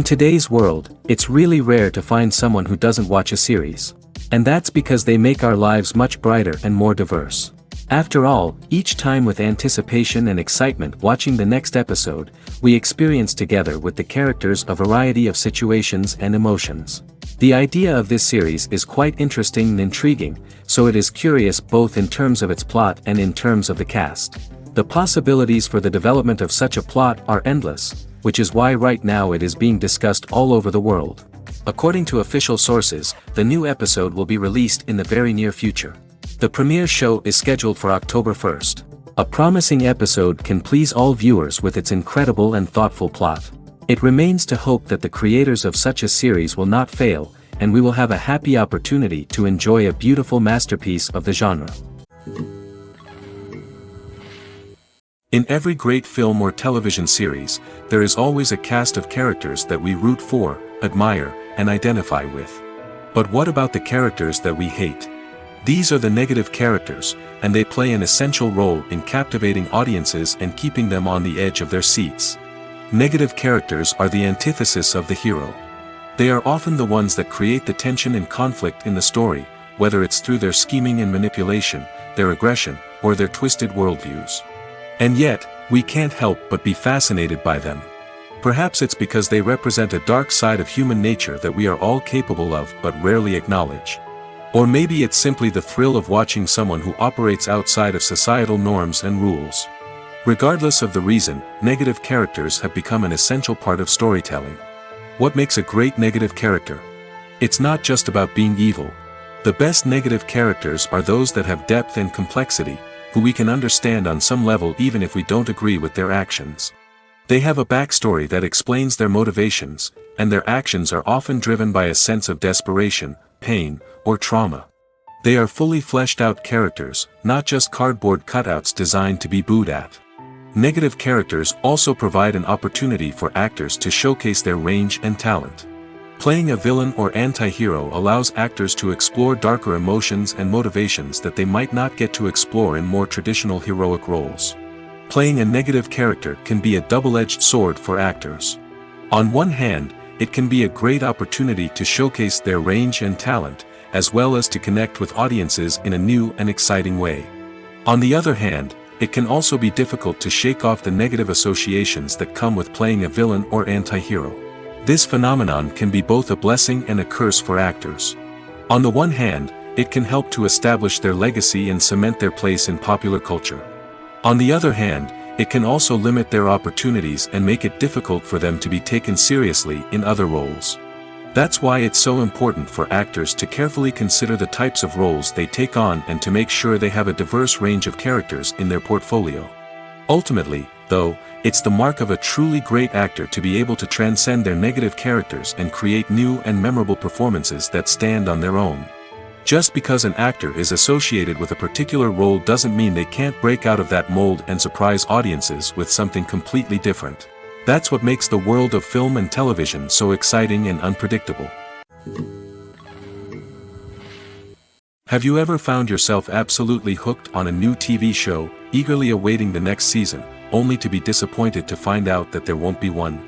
In today's world, it's really rare to find someone who doesn't watch a series. And that's because they make our lives much brighter and more diverse. After all, each time with anticipation and excitement watching the next episode, we experience together with the characters a variety of situations and emotions. The idea of this series is quite interesting and intriguing, so it is curious both in terms of its plot and in terms of the cast. The possibilities for the development of such a plot are endless, which is why right now it is being discussed all over the world. According to official sources, the new episode will be released in the very near future. The premiere show is scheduled for October 1st. A promising episode can please all viewers with its incredible and thoughtful plot. It remains to hope that the creators of such a series will not fail, and we will have a happy opportunity to enjoy a beautiful masterpiece of the genre. In every great film or television series, there is always a cast of characters that we root for, admire, and identify with. But what about the characters that we hate? These are the negative characters, and they play an essential role in captivating audiences and keeping them on the edge of their seats. Negative characters are the antithesis of the hero. They are often the ones that create the tension and conflict in the story, whether it's through their scheming and manipulation, their aggression, or their twisted worldviews. And yet, we can't help but be fascinated by them. Perhaps it's because they represent a dark side of human nature that we are all capable of but rarely acknowledge. Or maybe it's simply the thrill of watching someone who operates outside of societal norms and rules. Regardless of the reason, negative characters have become an essential part of storytelling. What makes a great negative character? It's not just about being evil. The best negative characters are those that have depth and complexity, who we can understand on some level even if we don't agree with their actions. They have a backstory that explains their motivations, and their actions are often driven by a sense of desperation, pain, or trauma. They are fully fleshed out characters, not just cardboard cutouts designed to be booed at. Negative characters also provide an opportunity for actors to showcase their range and talent. Playing a villain or anti-hero allows actors to explore darker emotions and motivations that they might not get to explore in more traditional heroic roles. Playing a negative character can be a double-edged sword for actors. On one hand, it can be a great opportunity to showcase their range and talent, as well as to connect with audiences in a new and exciting way. On the other hand, it can also be difficult to shake off the negative associations that come with playing a villain or anti-hero. This phenomenon can be both a blessing and a curse for actors. On the one hand, it can help to establish their legacy and cement their place in popular culture. On the other hand, it can also limit their opportunities and make it difficult for them to be taken seriously in other roles. That's why it's so important for actors to carefully consider the types of roles they take on and to make sure they have a diverse range of characters in their portfolio. Ultimately, though, it's the mark of a truly great actor to be able to transcend their negative characters and create new and memorable performances that stand on their own. Just because an actor is associated with a particular role doesn't mean they can't break out of that mold and surprise audiences with something completely different. That's what makes the world of film and television so exciting and unpredictable. Have you ever found yourself absolutely hooked on a new TV show, eagerly awaiting the next season, only to be disappointed to find out that there won't be one?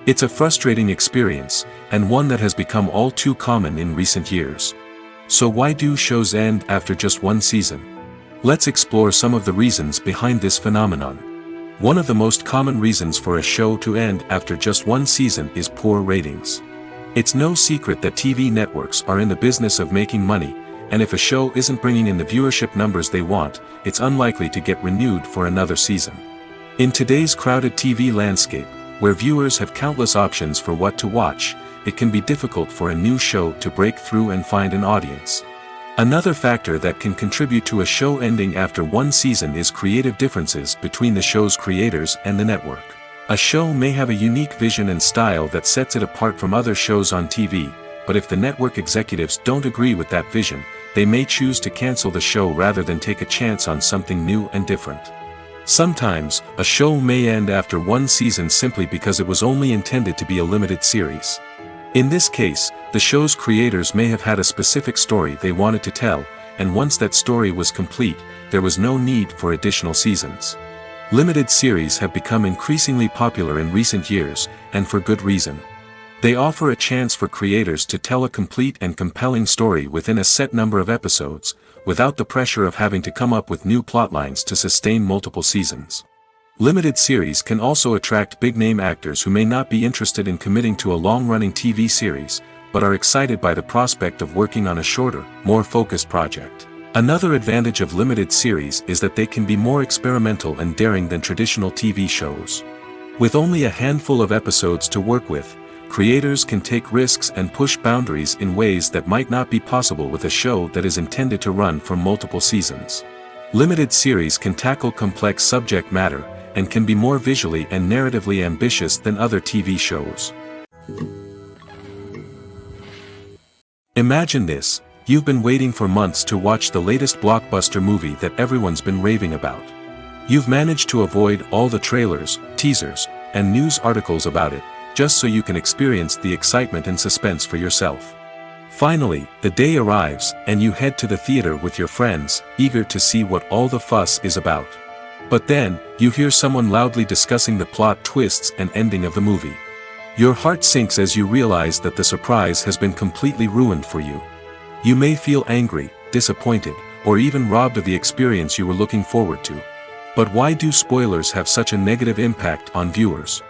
It's a frustrating experience, and one that has become all too common in recent years. So why do shows end after just one season? Let's explore some of the reasons behind this phenomenon. One of the most common reasons for a show to end after just one season is poor ratings. It's no secret that TV networks are in the business of making money, and if a show isn't bringing in the viewership numbers they want, it's unlikely to get renewed for another season. In today's crowded TV landscape, where viewers have countless options for what to watch, it can be difficult for a new show to break through and find an audience. Another factor that can contribute to a show ending after one season is creative differences between the show's creators and the network. A show may have a unique vision and style that sets it apart from other shows on TV, but if the network executives don't agree with that vision, they may choose to cancel the show rather than take a chance on something new and different. Sometimes, a show may end after one season simply because it was only intended to be a limited series. In this case, the show's creators may have had a specific story they wanted to tell, and once that story was complete, there was no need for additional seasons. Limited series have become increasingly popular in recent years, and for good reason. They offer a chance for creators to tell a complete and compelling story within a set number of episodes, without the pressure of having to come up with new plotlines to sustain multiple seasons. Limited series can also attract big-name actors who may not be interested in committing to a long-running TV series, but are excited by the prospect of working on a shorter, more focused project. Another advantage of limited series is that they can be more experimental and daring than traditional TV shows. With only a handful of episodes to work with, creators can take risks and push boundaries in ways that might not be possible with a show that is intended to run for multiple seasons. Limited series can tackle complex subject matter, and can be more visually and narratively ambitious than other TV shows. Imagine this: you've been waiting for months to watch the latest blockbuster movie that everyone's been raving about. You've managed to avoid all the trailers, teasers, and news articles about it, just so you can experience the excitement and suspense for yourself. Finally, the day arrives, and you head to the theater with your friends, eager to see what all the fuss is about. But then, you hear someone loudly discussing the plot twists and ending of the movie. Your heart sinks as you realize that the surprise has been completely ruined for you. You may feel angry, disappointed, or even robbed of the experience you were looking forward to. But why do spoilers have such a negative impact on viewers?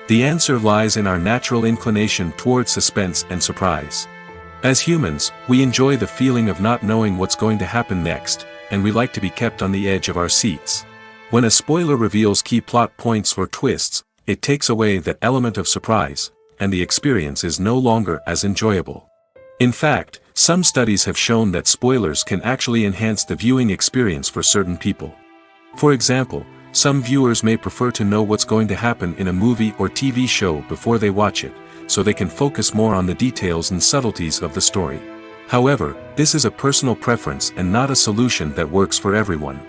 The answer lies in our natural inclination toward suspense and surprise. As humans, we enjoy the feeling of not knowing what's going to happen next, and we like to be kept on the edge of our seats. When a spoiler reveals key plot points or twists, it takes away that element of surprise, and the experience is no longer as enjoyable. In fact, some studies have shown that spoilers can actually enhance the viewing experience for certain people. For example, some viewers may prefer to know what's going to happen in a movie or TV show before they watch it, so they can focus more on the details and subtleties of the story. However, this is a personal preference and not a solution that works for everyone.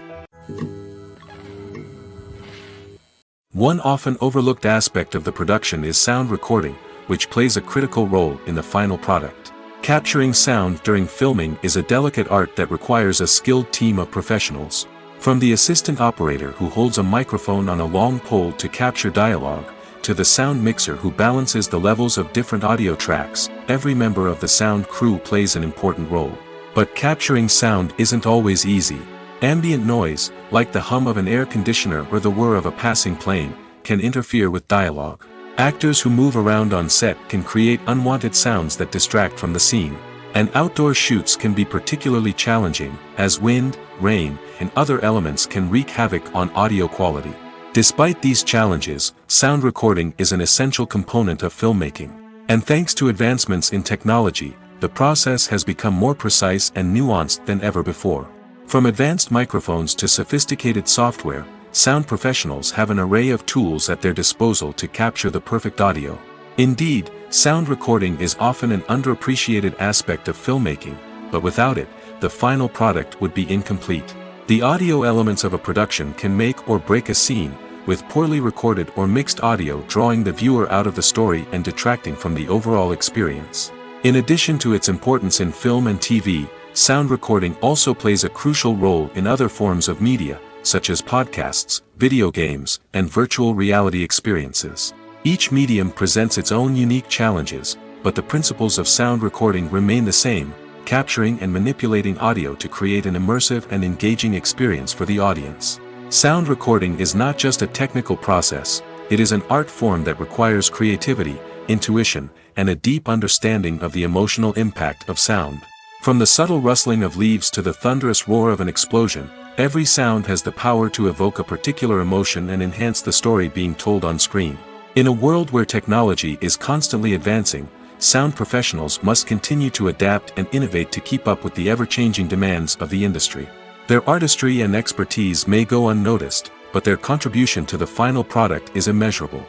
One often overlooked aspect of the production is sound recording, which plays a critical role in the final product. Capturing sound during filming is a delicate art that requires a skilled team of professionals. From the assistant operator who holds a microphone on a long pole to capture dialogue, to the sound mixer who balances the levels of different audio tracks, every member of the sound crew plays an important role. But capturing sound isn't always easy. Ambient noise, like the hum of an air conditioner or the whir of a passing plane, can interfere with dialogue. Actors who move around on set can create unwanted sounds that distract from the scene. And outdoor shoots can be particularly challenging, as wind, rain, and other elements can wreak havoc on audio quality. Despite these challenges, sound recording is an essential component of filmmaking. And thanks to advancements in technology, the process has become more precise and nuanced than ever before. From advanced microphones to sophisticated software, sound professionals have an array of tools at their disposal to capture the perfect audio. Indeed, sound recording is often an underappreciated aspect of filmmaking, but without it, the final product would be incomplete. The audio elements of a production can make or break a scene, with poorly recorded or mixed audio drawing the viewer out of the story and detracting from the overall experience. In addition to its importance in film and TV, sound recording also plays a crucial role in other forms of media, such as podcasts, video games, and virtual reality experiences. Each medium presents its own unique challenges, but the principles of sound recording remain the same: capturing and manipulating audio to create an immersive and engaging experience for the audience. Sound recording is not just a technical process, it is an art form that requires creativity, intuition, and a deep understanding of the emotional impact of sound. From the subtle rustling of leaves to the thunderous roar of an explosion, every sound has the power to evoke a particular emotion and enhance the story being told on screen. In a world where technology is constantly advancing, sound professionals must continue to adapt and innovate to keep up with the ever-changing demands of the industry. Their artistry and expertise may go unnoticed, but their contribution to the final product is immeasurable.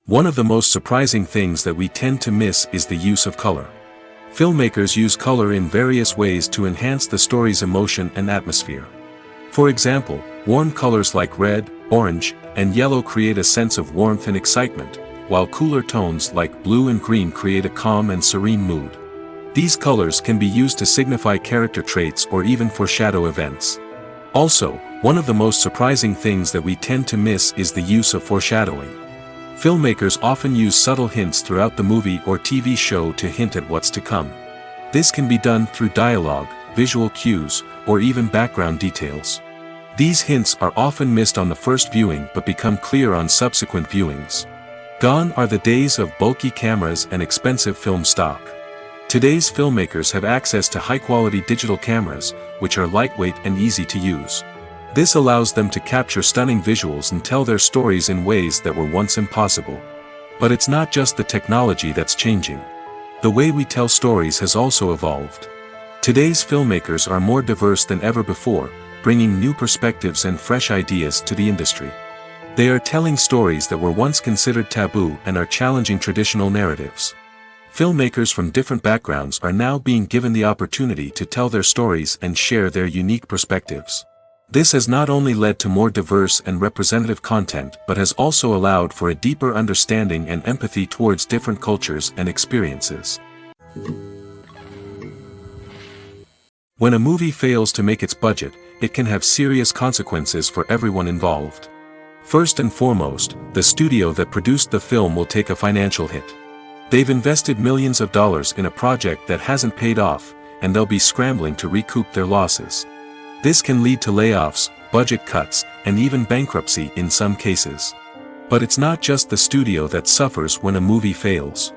One of the most surprising things that we tend to miss is the use of color. Filmmakers use color in various ways to enhance the story's emotion and atmosphere. For example, warm colors like red, orange, and yellow create a sense of warmth and excitement, while cooler tones like blue and green create a calm and serene mood. These colors can be used to signify character traits or even foreshadow events. Also, one of the most surprising things that we tend to miss is the use of foreshadowing. Filmmakers often use subtle hints throughout the movie or TV show to hint at what's to come. This can be done through dialogue, visual cues, or even background details. These hints are often missed on the first viewing but become clear on subsequent viewings. Gone are the days of bulky cameras and expensive film stock. Today's filmmakers have access to high-quality digital cameras, which are lightweight and easy to use. This allows them to capture stunning visuals and tell their stories in ways that were once impossible. But it's not just the technology that's changing. The way we tell stories has also evolved. Today's filmmakers are more diverse than ever before, bringing new perspectives and fresh ideas to the industry. They are telling stories that were once considered taboo and are challenging traditional narratives. Filmmakers from different backgrounds are now being given the opportunity to tell their stories and share their unique perspectives. This has not only led to more diverse and representative content but has also allowed for a deeper understanding and empathy towards different cultures and experiences. When a movie fails to make its budget, it can have serious consequences for everyone involved. First and foremost, the studio that produced the film will take a financial hit. They've invested millions of dollars in a project that hasn't paid off, and they'll be scrambling to recoup their losses. This can lead to layoffs, budget cuts, and even bankruptcy in some cases. But it's not just the studio that suffers when a movie fails.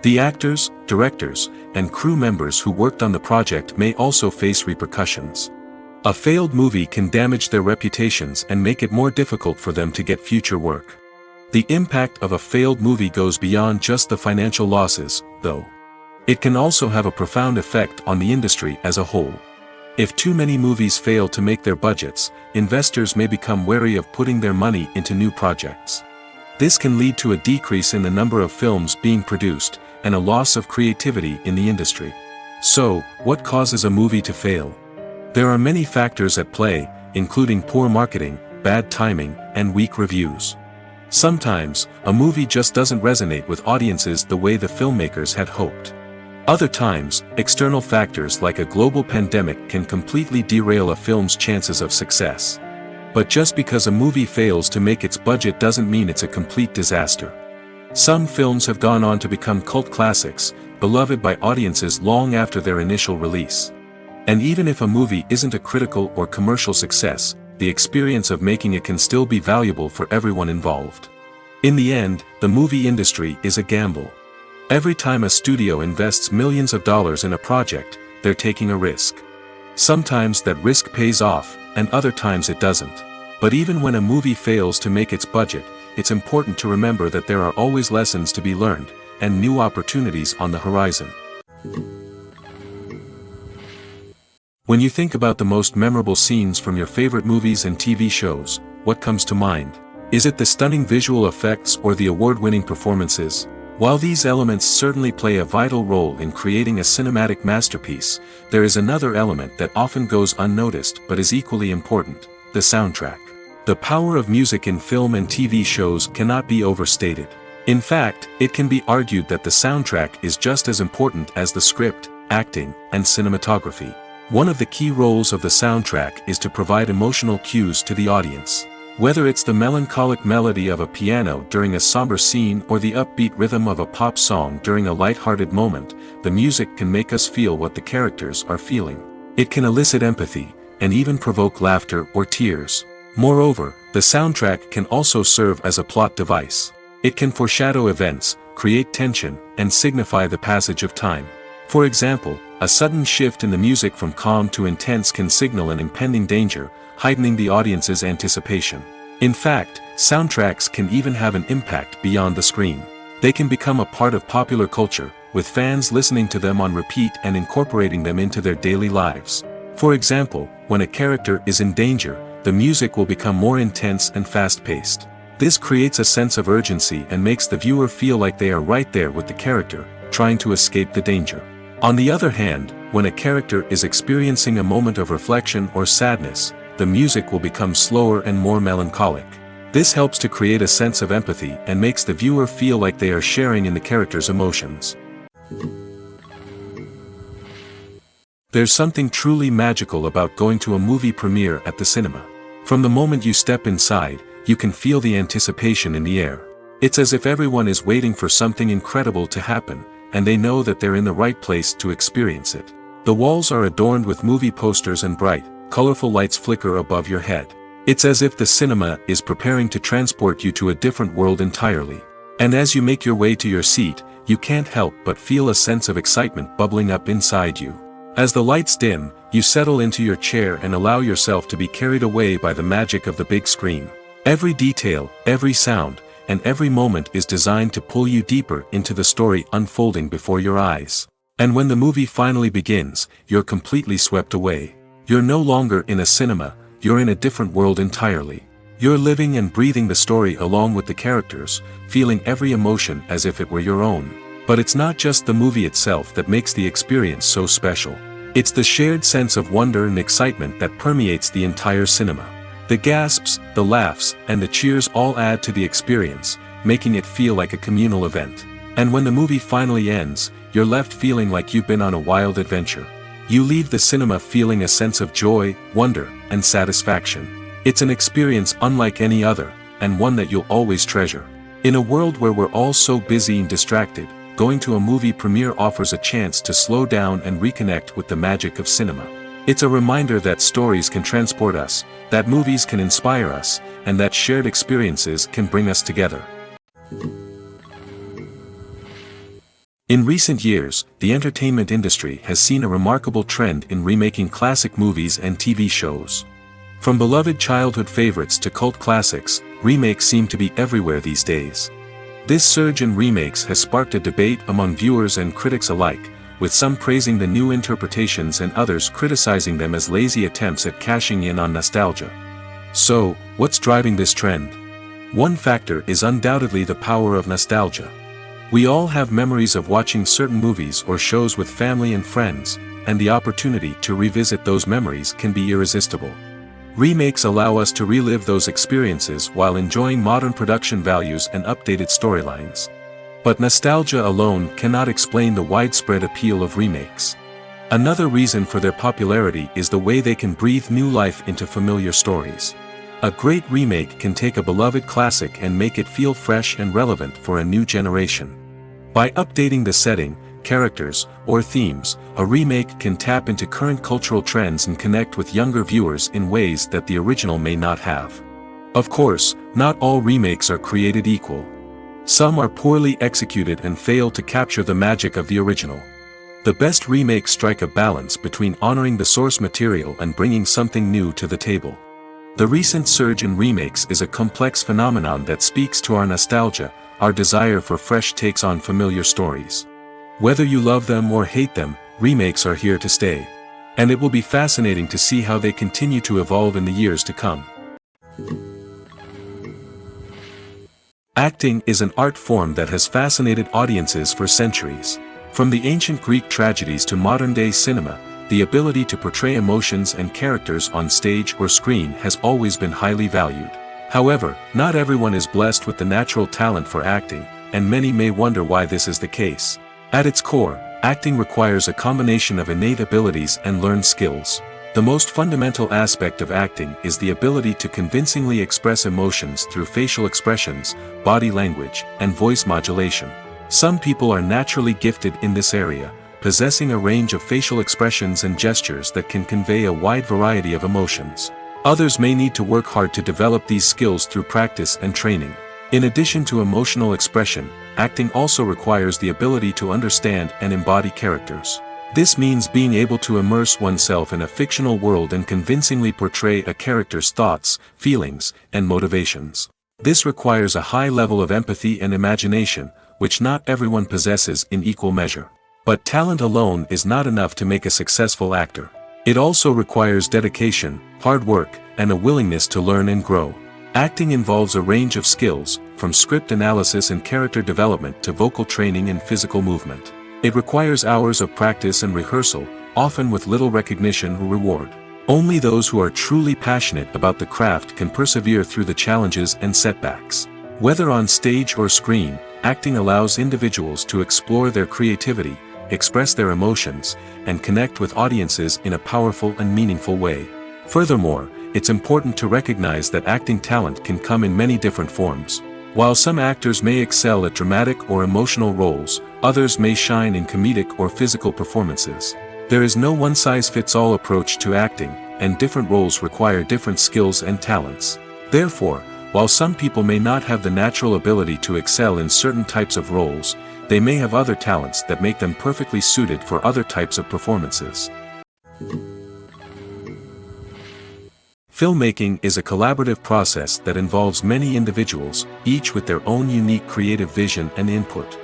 The actors, directors, and crew members who worked on the project may also face repercussions. A failed movie can damage their reputations and make it more difficult for them to get future work. The impact of a failed movie goes beyond just the financial losses, though. It can also have a profound effect on the industry as a whole. If too many movies fail to make their budgets, investors may become wary of putting their money into new projects. This can lead to a decrease in the number of films being produced, and a loss of creativity in the industry. So, what causes a movie to fail? There are many factors at play, including poor marketing, bad timing, and weak reviews. Sometimes, a movie just doesn't resonate with audiences the way the filmmakers had hoped. Other times, external factors like a global pandemic can completely derail a film's chances of success. But just because a movie fails to make its budget doesn't mean it's a complete disaster. Some films have gone on to become cult classics, beloved by audiences long after their initial release. And even if a movie isn't a critical or commercial success, the experience of making it can still be valuable for everyone involved. In the end, the movie industry is a gamble. Every time a studio invests millions of dollars in a project, they're taking a risk. Sometimes that risk pays off, and other times it doesn't. But even when a movie fails to make its budget, it's important to remember that there are always lessons to be learned, and new opportunities on the horizon. When you think about the most memorable scenes from your favorite movies and TV shows, what comes to mind? Is it the stunning visual effects or the award-winning performances? While these elements certainly play a vital role in creating a cinematic masterpiece, there is another element that often goes unnoticed but is equally important: the soundtrack. The power of music in film and TV shows cannot be overstated. In fact, it can be argued that the soundtrack is just as important as the script, acting, and cinematography. One of the key roles of the soundtrack is to provide emotional cues to the audience. Whether it's the melancholic melody of a piano during a somber scene or the upbeat rhythm of a pop song during a light-hearted moment, the music can make us feel what the characters are feeling. It can elicit empathy, and even provoke laughter or tears. Moreover, the soundtrack can also serve as a plot device. It can foreshadow events, create tension, and signify the passage of time. For example, a sudden shift in the music from calm to intense can signal an impending danger, heightening the audience's anticipation. In fact, soundtracks can even have an impact beyond the screen. They can become a part of popular culture, with fans listening to them on repeat and incorporating them into their daily lives. For example, when a character is in danger, the music will become more intense and fast-paced. This creates a sense of urgency and makes the viewer feel like they are right there with the character, trying to escape the danger. On the other hand, when a character is experiencing a moment of reflection or sadness, the music will become slower and more melancholic. This helps to create a sense of empathy and makes the viewer feel like they are sharing in the character's emotions. There's something truly magical about going to a movie premiere at the cinema. From the moment you step inside, you can feel the anticipation in the air. It's as if everyone is waiting for something incredible to happen, and they know that they're in the right place to experience it. The walls are adorned with movie posters and bright, colorful lights flicker above your head. It's as if the cinema is preparing to transport you to a different world entirely. And as you make your way to your seat, you can't help but feel a sense of excitement bubbling up inside you. As the lights dim, you settle into your chair and allow yourself to be carried away by the magic of the big screen. Every detail, every sound, and every moment is designed to pull you deeper into the story unfolding before your eyes. And when the movie finally begins, you're completely swept away. You're no longer in a cinema, you're in a different world entirely. You're living and breathing the story along with the characters, feeling every emotion as if it were your own. But it's not just the movie itself that makes the experience so special. It's the shared sense of wonder and excitement that permeates the entire cinema. The gasps, the laughs, and the cheers all add to the experience, making it feel like a communal event. And when the movie finally ends, you're left feeling like you've been on a wild adventure. You leave the cinema feeling a sense of joy, wonder, and satisfaction. It's an experience unlike any other, and one that you'll always treasure. In a world where we're all so busy and distracted, going to a movie premiere offers a chance to slow down and reconnect with the magic of cinema. It's a reminder that stories can transport us, that movies can inspire us, and that shared experiences can bring us together. In recent years, the entertainment industry has seen a remarkable trend in remaking classic movies and TV shows. From beloved childhood favorites to cult classics, remakes seem to be everywhere these days. This surge in remakes has sparked a debate among viewers and critics alike, with some praising the new interpretations and others criticizing them as lazy attempts at cashing in on nostalgia. So, what's driving this trend? One factor is undoubtedly the power of nostalgia. We all have memories of watching certain movies or shows with family and friends, and the opportunity to revisit those memories can be irresistible. Remakes allow us to relive those experiences while enjoying modern production values and updated storylines. But nostalgia alone cannot explain the widespread appeal of remakes. Another reason for their popularity is the way they can breathe new life into familiar stories. A great remake can take a beloved classic and make it feel fresh and relevant for a new generation. By updating the setting, characters, or themes, a remake can tap into current cultural trends and connect with younger viewers in ways that the original may not have. Of course, not all remakes are created equal. Some are poorly executed and fail to capture the magic of the original. The best remakes strike a balance between honoring the source material and bringing something new to the table. The recent surge in remakes is a complex phenomenon that speaks to our nostalgia, our desire for fresh takes on familiar stories. Whether you love them or hate them, remakes are here to stay. And it will be fascinating to see how they continue to evolve in the years to come. Acting is an art form that has fascinated audiences for centuries. From the ancient Greek tragedies to modern-day cinema, the ability to portray emotions and characters on stage or screen has always been highly valued. However, not everyone is blessed with the natural talent for acting, and many may wonder why this is the case. At its core, acting requires a combination of innate abilities and learned skills. The most fundamental aspect of acting is the ability to convincingly express emotions through facial expressions, body language, and voice modulation. Some people are naturally gifted in this area, possessing a range of facial expressions and gestures that can convey a wide variety of emotions. Others may need to work hard to develop these skills through practice and training. In addition to emotional expression, acting also requires the ability to understand and embody characters. This means being able to immerse oneself in a fictional world and convincingly portray a character's thoughts, feelings, and motivations. This requires a high level of empathy and imagination, which not everyone possesses in equal measure. But talent alone is not enough to make a successful actor. It also requires dedication, hard work, and a willingness to learn and grow. Acting involves a range of skills, from script analysis and character development to vocal training and physical movement. It requires hours of practice and rehearsal, often with little recognition or reward. Only those who are truly passionate about the craft can persevere through the challenges and setbacks. Whether on stage or screen, acting allows individuals to explore their creativity, express their emotions, and connect with audiences in a powerful and meaningful way. Furthermore, it's important to recognize that acting talent can come in many different forms. While some actors may excel at dramatic or emotional roles, others may shine in comedic or physical performances. There is no one-size-fits-all approach to acting, and different roles require different skills and talents. Therefore, while some people may not have the natural ability to excel in certain types of roles, they may have other talents that make them perfectly suited for other types of performances. Filmmaking is a collaborative process that involves many individuals, each with their own unique creative vision and input.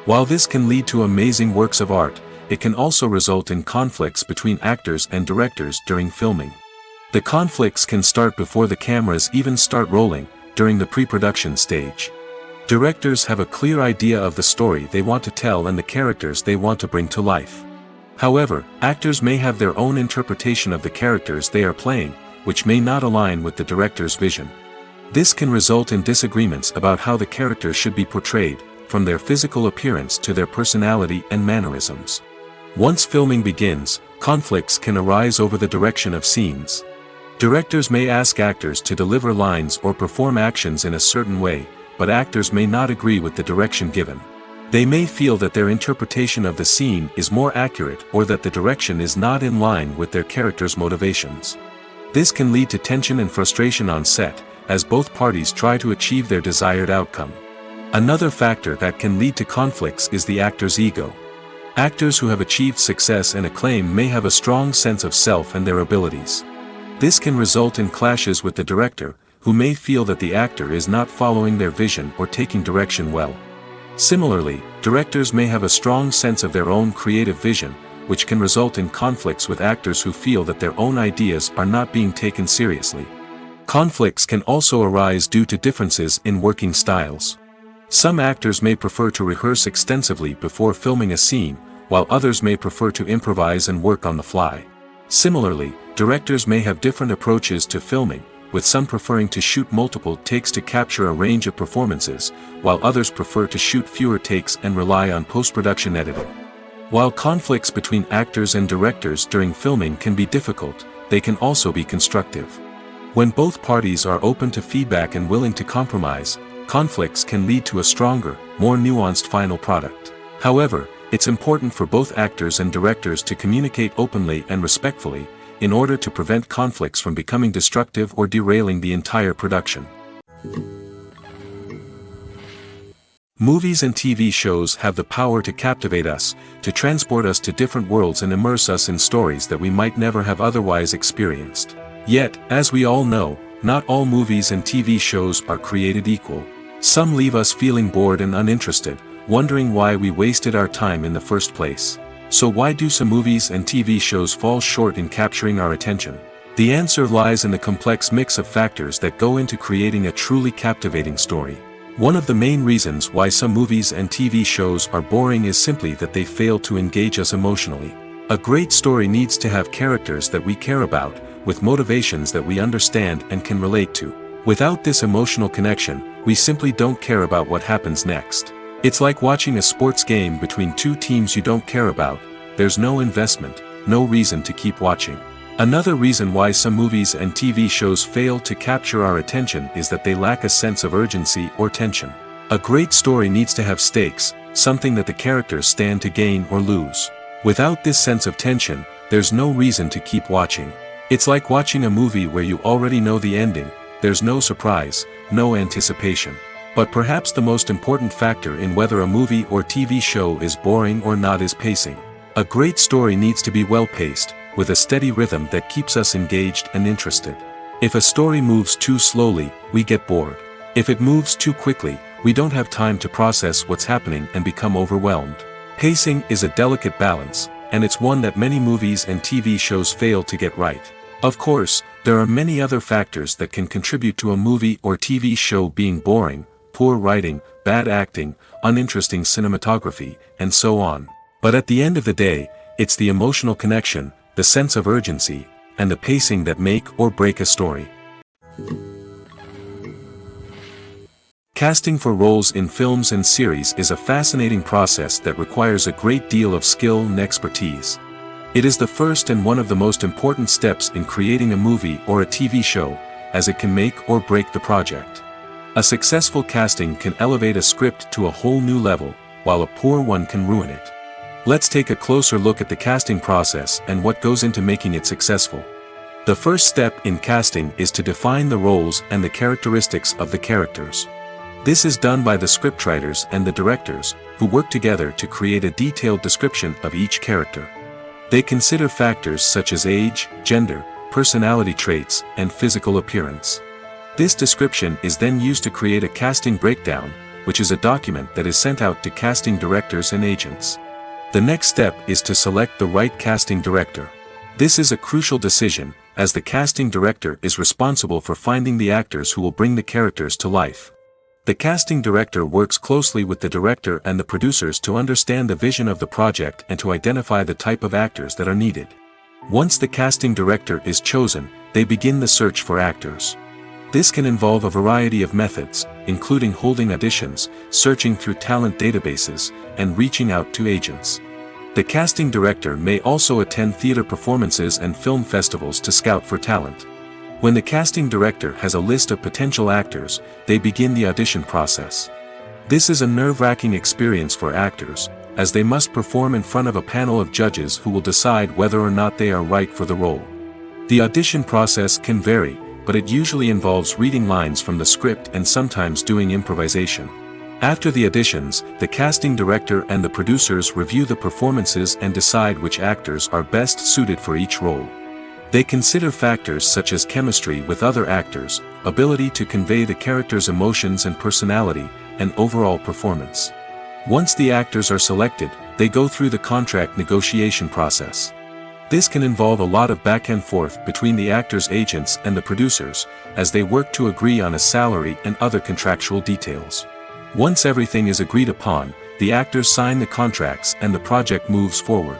While this can lead to amazing works of art, it can also result in conflicts between actors and directors during filming. The conflicts can start before the cameras even start rolling, during the pre-production stage. Directors have a clear idea of the story they want to tell and the characters they want to bring to life. However, actors may have their own interpretation of the characters they are playing, which may not align with the director's vision. This can result in disagreements about how the characters should be portrayed, from their physical appearance to their personality and mannerisms. Once filming begins, conflicts can arise over the direction of scenes. Directors may ask actors to deliver lines or perform actions in a certain way, but actors may not agree with the direction given. They may feel that their interpretation of the scene is more accurate or that the direction is not in line with their character's motivations. This can lead to tension and frustration on set, as both parties try to achieve their desired outcome. Another factor that can lead to conflicts is the actor's ego. Actors who have achieved success and acclaim may have a strong sense of self and their abilities. This can result in clashes with the director, who may feel that the actor is not following their vision or taking direction well. Similarly, directors may have a strong sense of their own creative vision, which can result in conflicts with actors who feel that their own ideas are not being taken seriously. Conflicts can also arise due to differences in working styles. Some actors may prefer to rehearse extensively before filming a scene, while others may prefer to improvise and work on the fly. Similarly, directors may have different approaches to filming, with some preferring to shoot multiple takes to capture a range of performances, while others prefer to shoot fewer takes and rely on post-production editing. While conflicts between actors and directors during filming can be difficult, they can also be constructive. When both parties are open to feedback and willing to compromise, conflicts can lead to a stronger, more nuanced final product. However, it's important for both actors and directors to communicate openly and respectfully, in order to prevent conflicts from becoming destructive or derailing the entire production. Movies and TV shows have the power to captivate us, to transport us to different worlds and immerse us in stories that we might never have otherwise experienced. Yet, as we all know, not all movies and TV shows are created equal. Some leave us feeling bored and uninterested, wondering why we wasted our time in the first place. So why do some movies and TV shows fall short in capturing our attention? The answer lies in the complex mix of factors that go into creating a truly captivating story. One of the main reasons why some movies and TV shows are boring is simply that they fail to engage us emotionally. A great story needs to have characters that we care about, with motivations that we understand and can relate to. Without this emotional connection, we simply don't care about what happens next. It's like watching a sports game between two teams you don't care about. There's no investment, no reason to keep watching. Another reason why some movies and TV shows fail to capture our attention is that they lack a sense of urgency or tension. A great story needs to have stakes, something that the characters stand to gain or lose. Without this sense of tension, there's no reason to keep watching. It's like watching a movie where you already know the ending. There's no surprise, no anticipation. But perhaps the most important factor in whether a movie or TV show is boring or not is pacing. A great story needs to be well-paced, with a steady rhythm that keeps us engaged and interested. If a story moves too slowly, we get bored. If it moves too quickly, we don't have time to process what's happening and become overwhelmed. Pacing is a delicate balance, and it's one that many movies and TV shows fail to get right. Of course, there are many other factors that can contribute to a movie or TV show being boring: poor writing, bad acting, uninteresting cinematography, and so on. But at the end of the day, it's the emotional connection, the sense of urgency, and the pacing that make or break a story. Casting for roles in films and series is a fascinating process that requires a great deal of skill and expertise. It is the first and one of the most important steps in creating a movie or a TV show, as it can make or break the project. A successful casting can elevate a script to a whole new level, while a poor one can ruin it. Let's take a closer look at the casting process and what goes into making it successful. The first step in casting is to define the roles and the characteristics of the characters. This is done by the scriptwriters and the directors, who work together to create a detailed description of each character. They consider factors such as age, gender, personality traits, and physical appearance. This description is then used to create a casting breakdown, which is a document that is sent out to casting directors and agents. The next step is to select the right casting director. This is a crucial decision, as the casting director is responsible for finding the actors who will bring the characters to life. The casting director works closely with the director and the producers to understand the vision of the project and to identify the type of actors that are needed. Once the casting director is chosen, they begin the search for actors. This can involve a variety of methods, including holding auditions, searching through talent databases, and reaching out to agents. The casting director may also attend theater performances and film festivals to scout for talent. When the casting director has a list of potential actors, they begin the audition process. This is a nerve-wracking experience for actors, as they must perform in front of a panel of judges who will decide whether or not they are right for the role. The audition process can vary, but it usually involves reading lines from the script and sometimes doing improvisation. After the auditions, the casting director and the producers review the performances and decide which actors are best suited for each role. They consider factors such as chemistry with other actors, ability to convey the character's emotions and personality, and overall performance. Once the actors are selected, they go through the contract negotiation process. This can involve a lot of back and forth between the actors' agents and the producers, as they work to agree on a salary and other contractual details. Once everything is agreed upon, the actors sign the contracts and the project moves forward.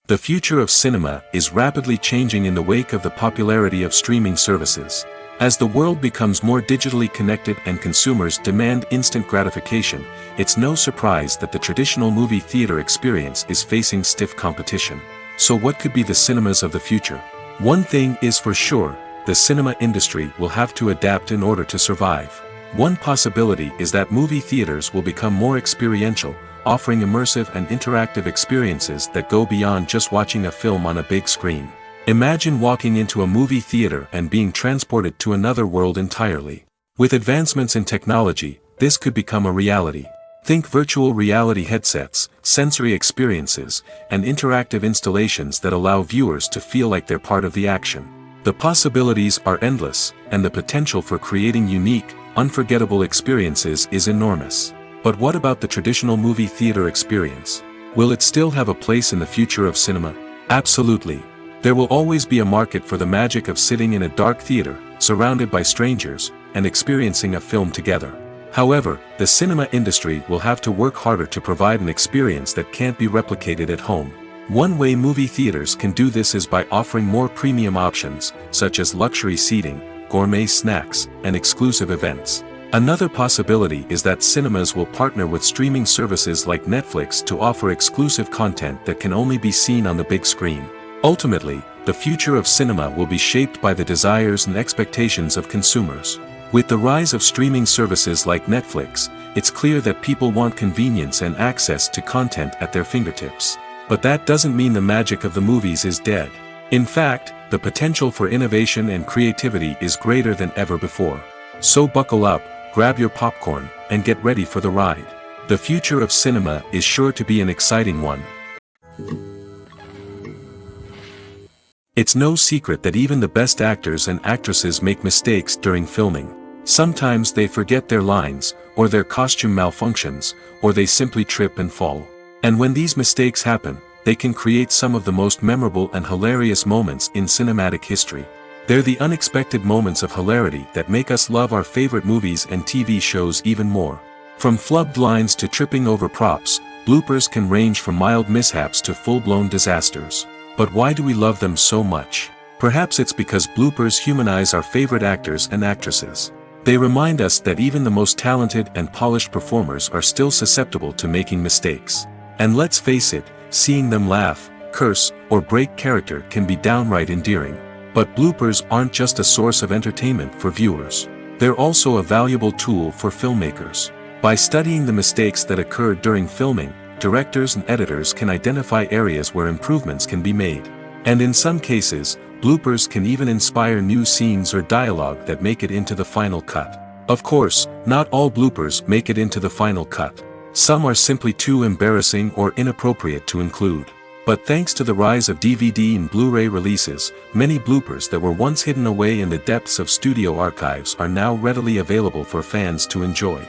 The future of cinema is rapidly changing in the wake of the popularity of streaming services. As the world becomes more digitally connected and consumers demand instant gratification, it's no surprise that the traditional movie theater experience is facing stiff competition. So what could be the cinemas of the future? One thing is for sure, the cinema industry will have to adapt in order to survive. One possibility is that movie theaters will become more experiential, offering immersive and interactive experiences that go beyond just watching a film on a big screen. Imagine walking into a movie theater and being transported to another world entirely. With advancements in technology, this could become a reality. Think virtual reality headsets, sensory experiences, and interactive installations that allow viewers to feel like they're part of the action. The possibilities are endless, and the potential for creating unique, unforgettable experiences is enormous. But what about the traditional movie theater experience? Will it still have a place in the future of cinema? Absolutely. There will always be a market for the magic of sitting in a dark theater, surrounded by strangers, and experiencing a film together. However, the cinema industry will have to work harder to provide an experience that can't be replicated at home. One way movie theaters can do this is by offering more premium options, such as luxury seating, gourmet snacks, and exclusive events. Another possibility is that cinemas will partner with streaming services like Netflix to offer exclusive content that can only be seen on the big screen. Ultimately, the future of cinema will be shaped by the desires and expectations of consumers. With the rise of streaming services like Netflix, it's clear that people want convenience and access to content at their fingertips. But that doesn't mean the magic of the movies is dead. In fact, the potential for innovation and creativity is greater than ever before. So buckle up, grab your popcorn, and get ready for the ride. The future of cinema is sure to be an exciting one. It's no secret that even the best actors and actresses make mistakes during filming. Sometimes they forget their lines, or their costume malfunctions, or they simply trip and fall. And when these mistakes happen, they can create some of the most memorable and hilarious moments in cinematic history. They're the unexpected moments of hilarity that make us love our favorite movies and TV shows even more. From flubbed lines to tripping over props, bloopers can range from mild mishaps to full-blown disasters. But why do we love them so much? Perhaps it's because bloopers humanize our favorite actors and actresses. They remind us that even the most talented and polished performers are still susceptible to making mistakes. And let's face it, seeing them laugh, curse, or break character can be downright endearing. But bloopers aren't just a source of entertainment for viewers. They're also a valuable tool for filmmakers. By studying the mistakes that occurred during filming, directors and editors can identify areas where improvements can be made. And in some cases, bloopers can even inspire new scenes or dialogue that make it into the final cut. Of course, not all bloopers make it into the final cut. Some are simply too embarrassing or inappropriate to include. But thanks to the rise of DVD and Blu-ray releases, many bloopers that were once hidden away in the depths of studio archives are now readily available for fans to enjoy.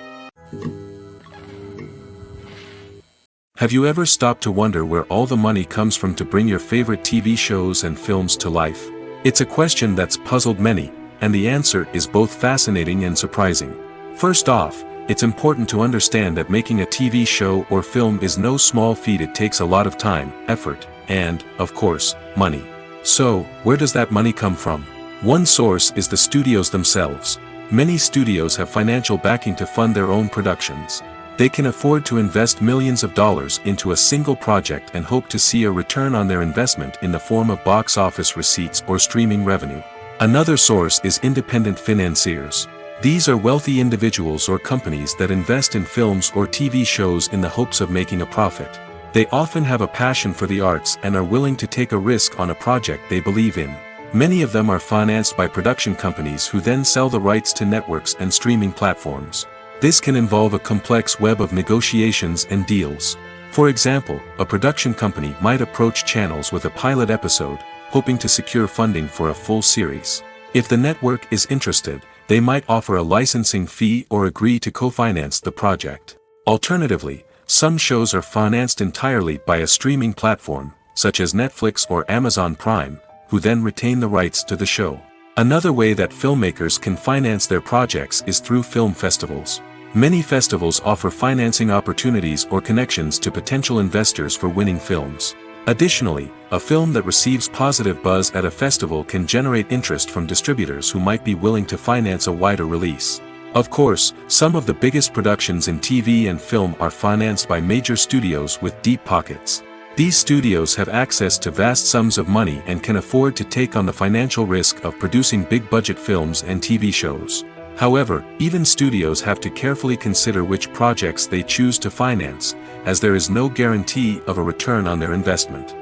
Have you ever stopped to wonder where all the money comes from to bring your favorite TV shows and films to life? It's a question that's puzzled many, and the answer is both fascinating and surprising. First off, it's important to understand that making a TV show or film is no small feat. It takes a lot of time, effort, and, of course, money. So, where does that money come from? One source is the studios themselves. Many studios have financial backing to fund their own productions. They can afford to invest millions of dollars into a single project and hope to see a return on their investment in the form of box office receipts or streaming revenue. Another source is independent financiers. These are wealthy individuals or companies that invest in films or TV shows in the hopes of making a profit. They often have a passion for the arts and are willing to take a risk on a project they believe in. Many of them are financed by production companies who then sell the rights to networks and streaming platforms. This can involve a complex web of negotiations and deals. For example, a production company might approach channels with a pilot episode, hoping to secure funding for a full series. If the network is interested, they might offer a licensing fee or agree to co-finance the project. Alternatively, some shows are financed entirely by a streaming platform, such as Netflix or Amazon Prime, who then retain the rights to the show. Another way that filmmakers can finance their projects is through film festivals. Many festivals offer financing opportunities or connections to potential investors for winning films. Additionally, a film that receives positive buzz at a festival can generate interest from distributors who might be willing to finance a wider release. Of course, some of the biggest productions in TV and film are financed by major studios with deep pockets. These studios have access to vast sums of money and can afford to take on the financial risk of producing big-budget films and TV shows. However, even studios have to carefully consider which projects they choose to finance, as there is no guarantee of a return on their investment.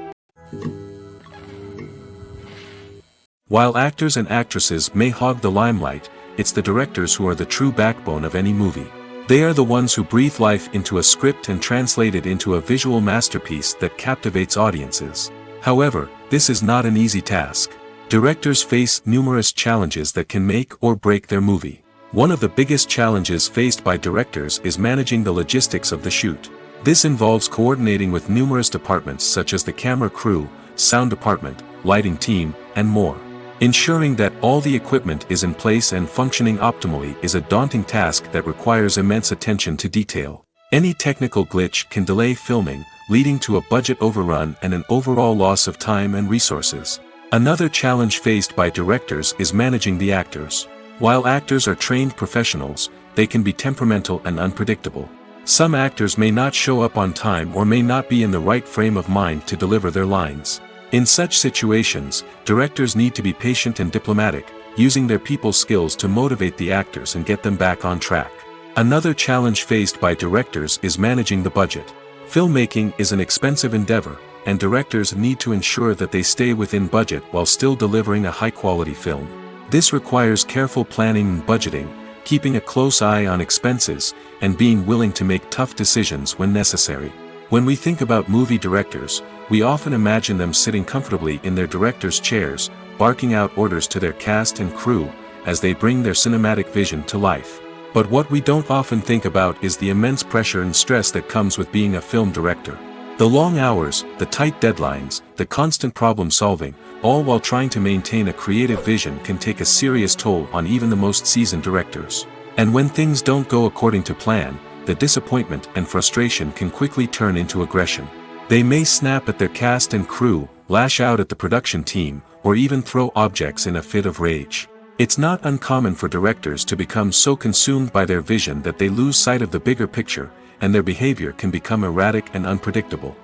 While actors and actresses may hog the limelight, it's the directors who are the true backbone of any movie. They are the ones who breathe life into a script and translate it into a visual masterpiece that captivates audiences. However, this is not an easy task. Directors face numerous challenges that can make or break their movie. One of the biggest challenges faced by directors is managing the logistics of the shoot. This involves coordinating with numerous departments such as the camera crew, sound department, lighting team, and more. Ensuring that all the equipment is in place and functioning optimally is a daunting task that requires immense attention to detail. Any technical glitch can delay filming, leading to a budget overrun and an overall loss of time and resources. Another challenge faced by directors is managing the actors. While actors are trained professionals, they can be temperamental and unpredictable. Some actors may not show up on time or may not be in the right frame of mind to deliver their lines. In such situations, directors need to be patient and diplomatic, using their people skills to motivate the actors and get them back on track. Another challenge faced by directors is managing the budget. Filmmaking is an expensive endeavor, and directors need to ensure that they stay within budget while still delivering a high-quality film. This requires careful planning and budgeting, keeping a close eye on expenses, and being willing to make tough decisions when necessary. When we think about movie directors, we often imagine them sitting comfortably in their director's chairs, barking out orders to their cast and crew, as they bring their cinematic vision to life. But what we don't often think about is the immense pressure and stress that comes with being a film director. The long hours, the tight deadlines, the constant problem solving, all while trying to maintain a creative vision can take a serious toll on even the most seasoned directors. And when things don't go according to plan, the disappointment and frustration can quickly turn into aggression. They may snap at their cast and crew, lash out at the production team, or even throw objects in a fit of rage. It's not uncommon for directors to become so consumed by their vision that they lose sight of the bigger picture, and their behavior can become erratic and unpredictable.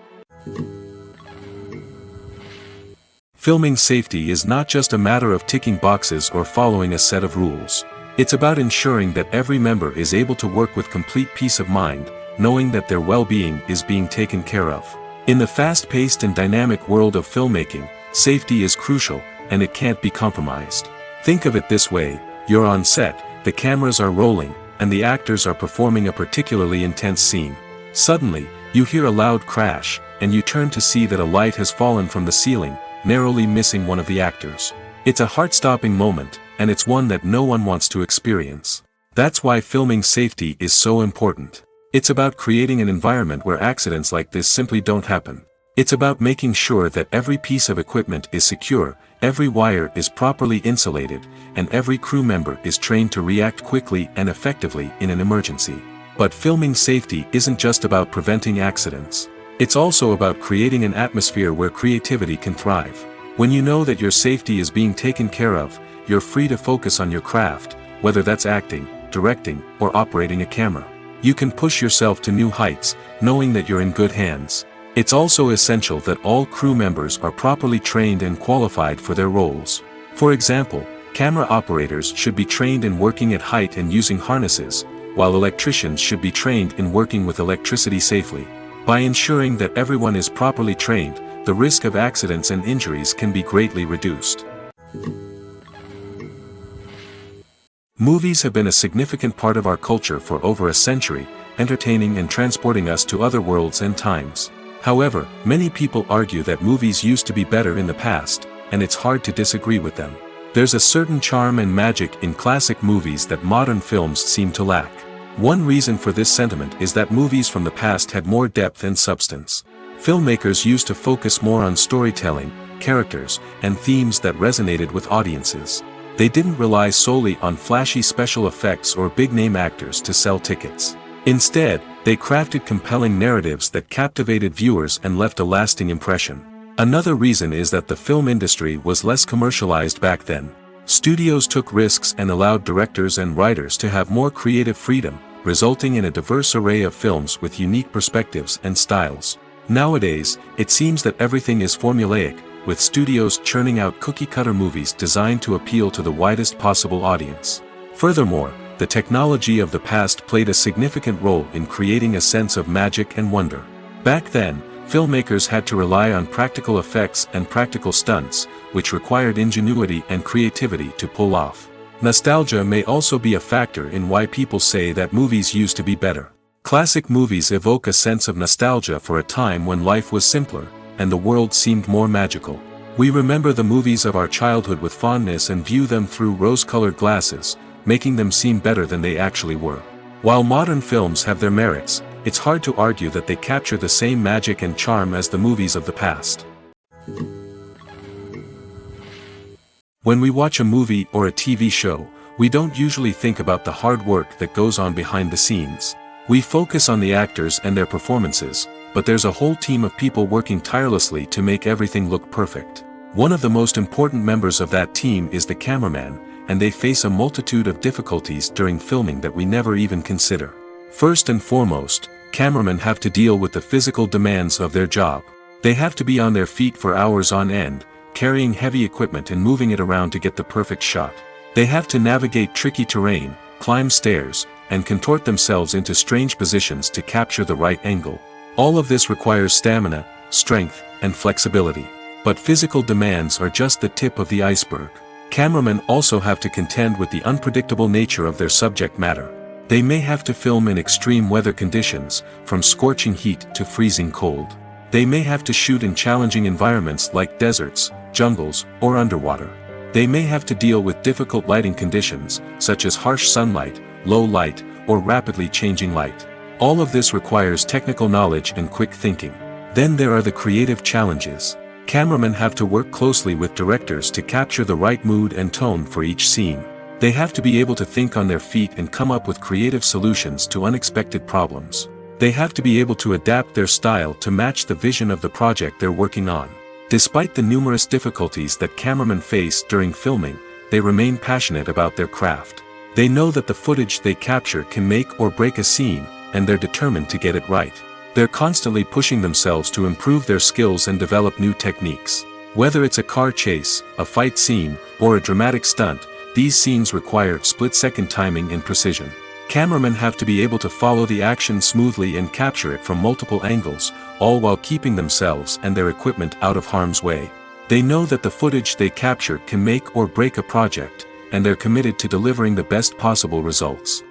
Filming safety is not just a matter of ticking boxes or following a set of rules. It's about ensuring that every member is able to work with complete peace of mind, knowing that their well-being is being taken care of. In the fast-paced and dynamic world of filmmaking, safety is crucial, and it can't be compromised. Think of it this way: you're on set, the cameras are rolling, and the actors are performing a particularly intense scene. Suddenly, you hear a loud crash, and you turn to see that a light has fallen from the ceiling, narrowly missing one of the actors. It's a heart-stopping moment, and it's one that no one wants to experience. That's why filming safety is so important. It's about creating an environment where accidents like this simply don't happen. It's about making sure that every piece of equipment is secure, every wire is properly insulated, and every crew member is trained to react quickly and effectively in an emergency. But filming safety isn't just about preventing accidents. It's also about creating an atmosphere where creativity can thrive. When you know that your safety is being taken care of, you're free to focus on your craft, whether that's acting, directing, or operating a camera. You can push yourself to new heights, knowing that you're in good hands. It's also essential that all crew members are properly trained and qualified for their roles. For example, camera operators should be trained in working at height and using harnesses, while electricians should be trained in working with electricity safely. By ensuring that everyone is properly trained, the risk of accidents and injuries can be greatly reduced. Movies have been a significant part of our culture for over a century, entertaining and transporting us to other worlds and times. However, many people argue that movies used to be better in the past, and it's hard to disagree with them. There's a certain charm and magic in classic movies that modern films seem to lack. One reason for this sentiment is that movies from the past had more depth and substance. Filmmakers used to focus more on storytelling, characters, and themes that resonated with audiences. They didn't rely solely on flashy special effects or big-name actors to sell tickets. Instead, they crafted compelling narratives that captivated viewers and left a lasting impression. Another reason is that the film industry was less commercialized back then. Studios took risks and allowed directors and writers to have more creative freedom, resulting in a diverse array of films with unique perspectives and styles. Nowadays, it seems that everything is formulaic, with studios churning out cookie-cutter movies designed to appeal to the widest possible audience. Furthermore, the technology of the past played a significant role in creating a sense of magic and wonder. Back then, filmmakers had to rely on practical effects and practical stunts, which required ingenuity and creativity to pull off. Nostalgia may also be a factor in why people say that movies used to be better. Classic movies evoke a sense of nostalgia for a time when life was simpler, and the world seemed more magical. We remember the movies of our childhood with fondness and view them through rose-colored glasses, making them seem better than they actually were. While modern films have their merits, it's hard to argue that they capture the same magic and charm as the movies of the past. When we watch a movie or a TV show, we don't usually think about the hard work that goes on behind the scenes. We focus on the actors and their performances, but there's a whole team of people working tirelessly to make everything look perfect. One of the most important members of that team is the cameraman, and they face a multitude of difficulties during filming that we never even consider. First and foremost, cameramen have to deal with the physical demands of their job. They have to be on their feet for hours on end, carrying heavy equipment and moving it around to get the perfect shot. They have to navigate tricky terrain, climb stairs, and contort themselves into strange positions to capture the right angle. All of this requires stamina, strength, and flexibility. But physical demands are just the tip of the iceberg. Cameramen also have to contend with the unpredictable nature of their subject matter. They may have to film in extreme weather conditions, from scorching heat to freezing cold. They may have to shoot in challenging environments like deserts, jungles, or underwater. They may have to deal with difficult lighting conditions, such as harsh sunlight, low light, or rapidly changing light. All of this requires technical knowledge and quick thinking. Then there are the creative challenges. Cameramen have to work closely with directors to capture the right mood and tone for each scene. They have to be able to think on their feet and come up with creative solutions to unexpected problems. They have to be able to adapt their style to match the vision of the project they're working on. Despite the numerous difficulties that cameramen face during filming, they remain passionate about their craft. They know that the footage they capture can make or break a scene, and they're determined to get it right. They're constantly pushing themselves to improve their skills and develop new techniques. Whether it's a car chase, a fight scene, or a dramatic stunt, these scenes require split-second timing and precision. Cameramen have to be able to follow the action smoothly and capture it from multiple angles, all while keeping themselves and their equipment out of harm's way. They know that the footage they capture can make or break a project, and they're committed to delivering the best possible results.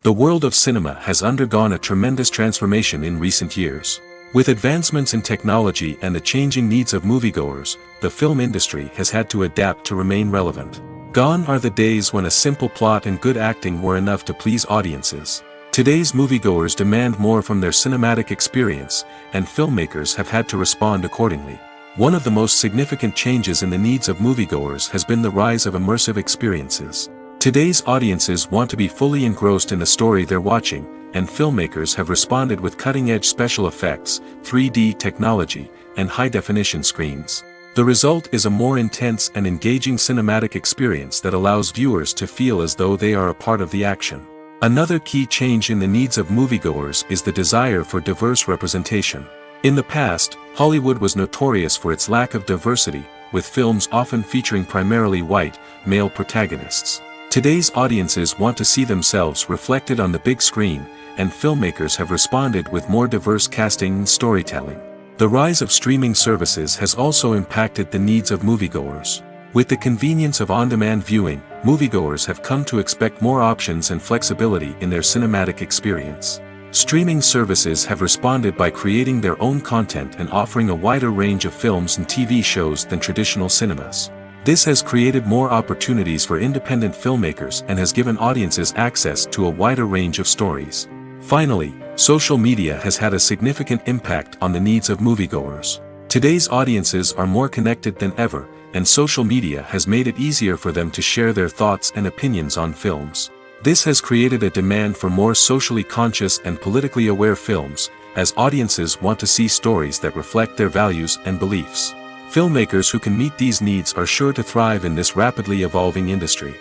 The world of cinema has undergone a tremendous transformation in recent years. With advancements in technology and the changing needs of moviegoers, the film industry has had to adapt to remain relevant. Gone are the days when a simple plot and good acting were enough to please audiences. Today's moviegoers demand more from their cinematic experience, and filmmakers have had to respond accordingly. One of the most significant changes in the needs of moviegoers has been the rise of immersive experiences. Today's audiences want to be fully engrossed in the story they're watching, and filmmakers have responded with cutting-edge special effects, 3D technology, and high-definition screens. The result is a more intense and engaging cinematic experience that allows viewers to feel as though they are a part of the action. Another key change in the needs of moviegoers is the desire for diverse representation. In the past, Hollywood was notorious for its lack of diversity, with films often featuring primarily white, male protagonists. Today's audiences want to see themselves reflected on the big screen, and filmmakers have responded with more diverse casting and storytelling. The rise of streaming services has also impacted the needs of moviegoers. With the convenience of on-demand viewing, moviegoers have come to expect more options and flexibility in their cinematic experience. Streaming services have responded by creating their own content and offering a wider range of films and TV shows than traditional cinemas. This has created more opportunities for independent filmmakers and has given audiences access to a wider range of stories. Finally, social media has had a significant impact on the needs of moviegoers. Today's audiences are more connected than ever, and social media has made it easier for them to share their thoughts and opinions on films. This has created a demand for more socially conscious and politically aware films, as audiences want to see stories that reflect their values and beliefs. Filmmakers who can meet these needs are sure to thrive in this rapidly evolving industry.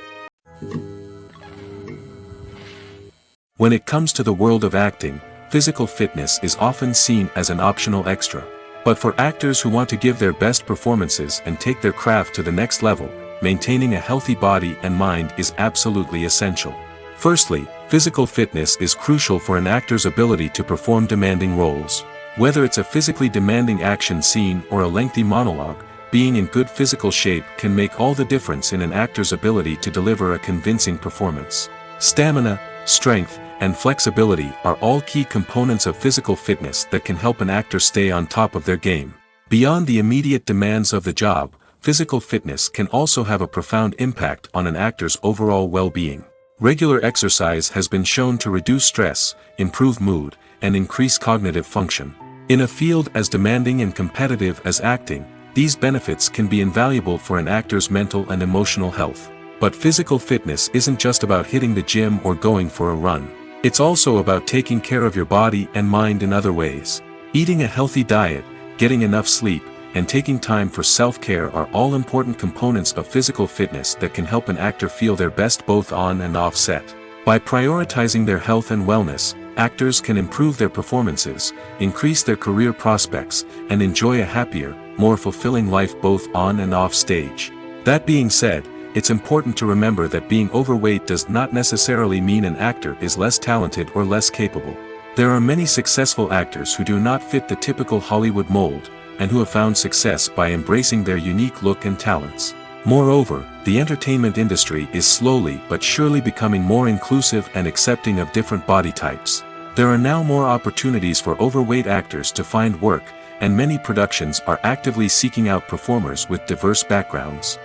When it comes to the world of acting, physical fitness is often seen as an optional extra. But for actors who want to give their best performances and take their craft to the next level, maintaining a healthy body and mind is absolutely essential. Firstly, physical fitness is crucial for an actor's ability to perform demanding roles. Whether it's a physically demanding action scene or a lengthy monologue, being in good physical shape can make all the difference in an actor's ability to deliver a convincing performance. Stamina, strength, and flexibility are all key components of physical fitness that can help an actor stay on top of their game. Beyond the immediate demands of the job, physical fitness can also have a profound impact on an actor's overall well-being. Regular exercise has been shown to reduce stress, improve mood, and increase cognitive function. In a field as demanding and competitive as acting, these benefits can be invaluable for an actor's mental and emotional health. But physical fitness isn't just about hitting the gym or going for a run. It's also about taking care of your body and mind in other ways. Eating a healthy diet, getting enough sleep, and taking time for self-care are all important components of physical fitness that can help an actor feel their best both on and off set. By prioritizing their health and wellness, actors can improve their performances, increase their career prospects, and enjoy a happier, more fulfilling life both on and off stage. That being said, it's important to remember that being overweight does not necessarily mean an actor is less talented or less capable. There are many successful actors who do not fit the typical Hollywood mold, and who have found success by embracing their unique look and talents. Moreover, the entertainment industry is slowly but surely becoming more inclusive and accepting of different body types. There are now more opportunities for overweight actors to find work, and many productions are actively seeking out performers with diverse backgrounds.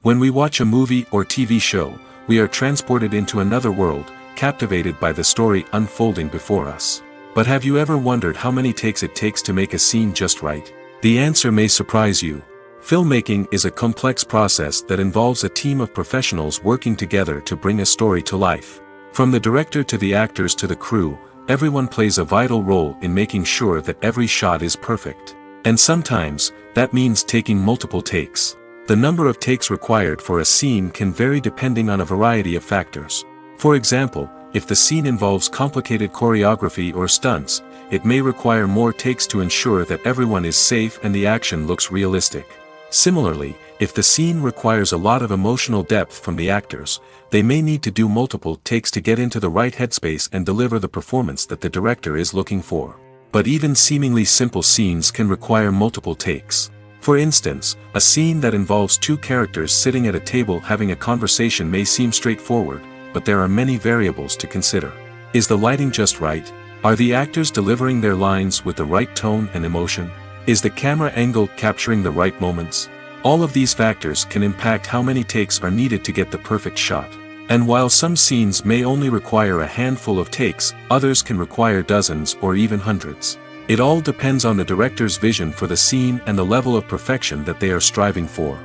When we watch a movie or TV show, we are transported into another world, captivated by the story unfolding before us. But have you ever wondered how many takes it takes to make a scene just right? The answer may surprise you. Filmmaking is a complex process that involves a team of professionals working together to bring a story to life. From the director to the actors to the crew, everyone plays a vital role in making sure that every shot is perfect. And sometimes, that means taking multiple takes. The number of takes required for a scene can vary depending on a variety of factors. For example, If the scene involves complicated choreography or stunts, it may require more takes to ensure that everyone is safe and the action looks realistic. Similarly, if the scene requires a lot of emotional depth from the actors, they may need to do multiple takes to get into the right headspace and deliver the performance that the director is looking for. But even seemingly simple scenes can require multiple takes. For instance, a scene that involves two characters sitting at a table having a conversation may seem straightforward, but there are many variables to consider. Is the lighting just right? Are the actors delivering their lines with the right tone and emotion? Is the camera angle capturing the right moments? All of these factors can impact how many takes are needed to get the perfect shot. And while some scenes may only require a handful of takes, others can require dozens or even hundreds. It all depends on the director's vision for the scene and the level of perfection that they are striving for.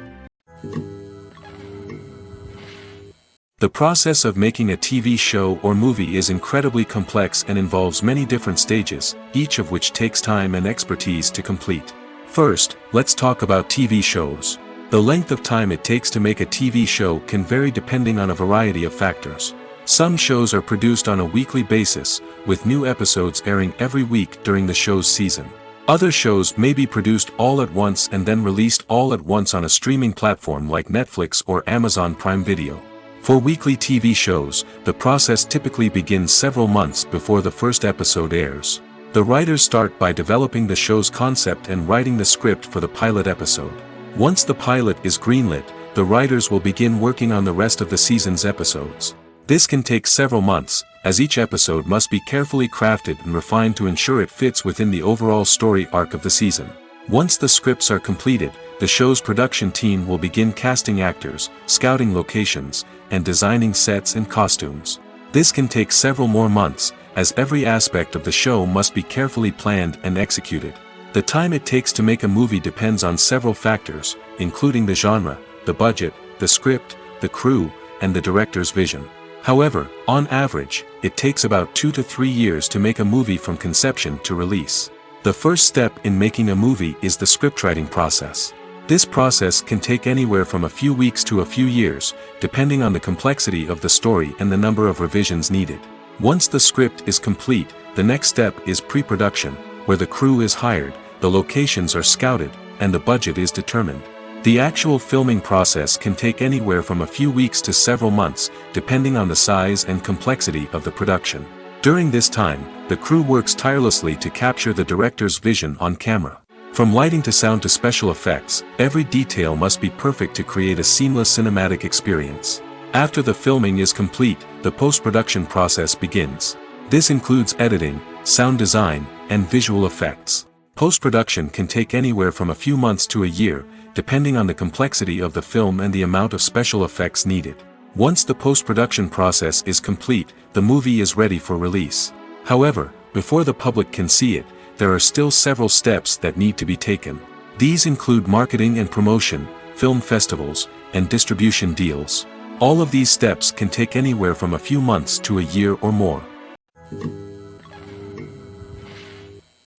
The process of making a TV show or movie is incredibly complex and involves many different stages, each of which takes time and expertise to complete. First, let's talk about TV shows. The length of time it takes to make a TV show can vary depending on a variety of factors. Some shows are produced on a weekly basis, with new episodes airing every week during the show's season. Other shows may be produced all at once and then released all at once on a streaming platform like Netflix or Amazon Prime Video. For weekly TV shows, the process typically begins several months before the first episode airs. The writers start by developing the show's concept and writing the script for the pilot episode. Once the pilot is greenlit, the writers will begin working on the rest of the season's episodes. This can take several months, as each episode must be carefully crafted and refined to ensure it fits within the overall story arc of the season. Once the scripts are completed, the show's production team will begin casting actors, scouting locations, and designing sets and costumes. This can take several more months, as every aspect of the show must be carefully planned and executed. The time it takes to make a movie depends on several factors, including the genre, the budget, the script, the crew, and the director's vision. However, on average, it takes about 2 to 3 years to make a movie from conception to release. The first step in making a movie is the scriptwriting process. This process can take anywhere from a few weeks to a few years, depending on the complexity of the story and the number of revisions needed. Once the script is complete, the next step is pre-production, where the crew is hired, the locations are scouted, and the budget is determined. The actual filming process can take anywhere from a few weeks to several months, depending on the size and complexity of the production. During this time, the crew works tirelessly to capture the director's vision on camera. From lighting to sound to special effects, every detail must be perfect to create a seamless cinematic experience. After the filming is complete, the post-production process begins. This includes editing, sound design, and visual effects. Post-production can take anywhere from a few months to a year, depending on the complexity of the film and the amount of special effects needed. Once the post-production process is complete, the movie is ready for release. However, before the public can see it, there are still several steps that need to be taken. These include marketing and promotion, film festivals, and distribution deals. All of these steps can take anywhere from a few months to a year or more.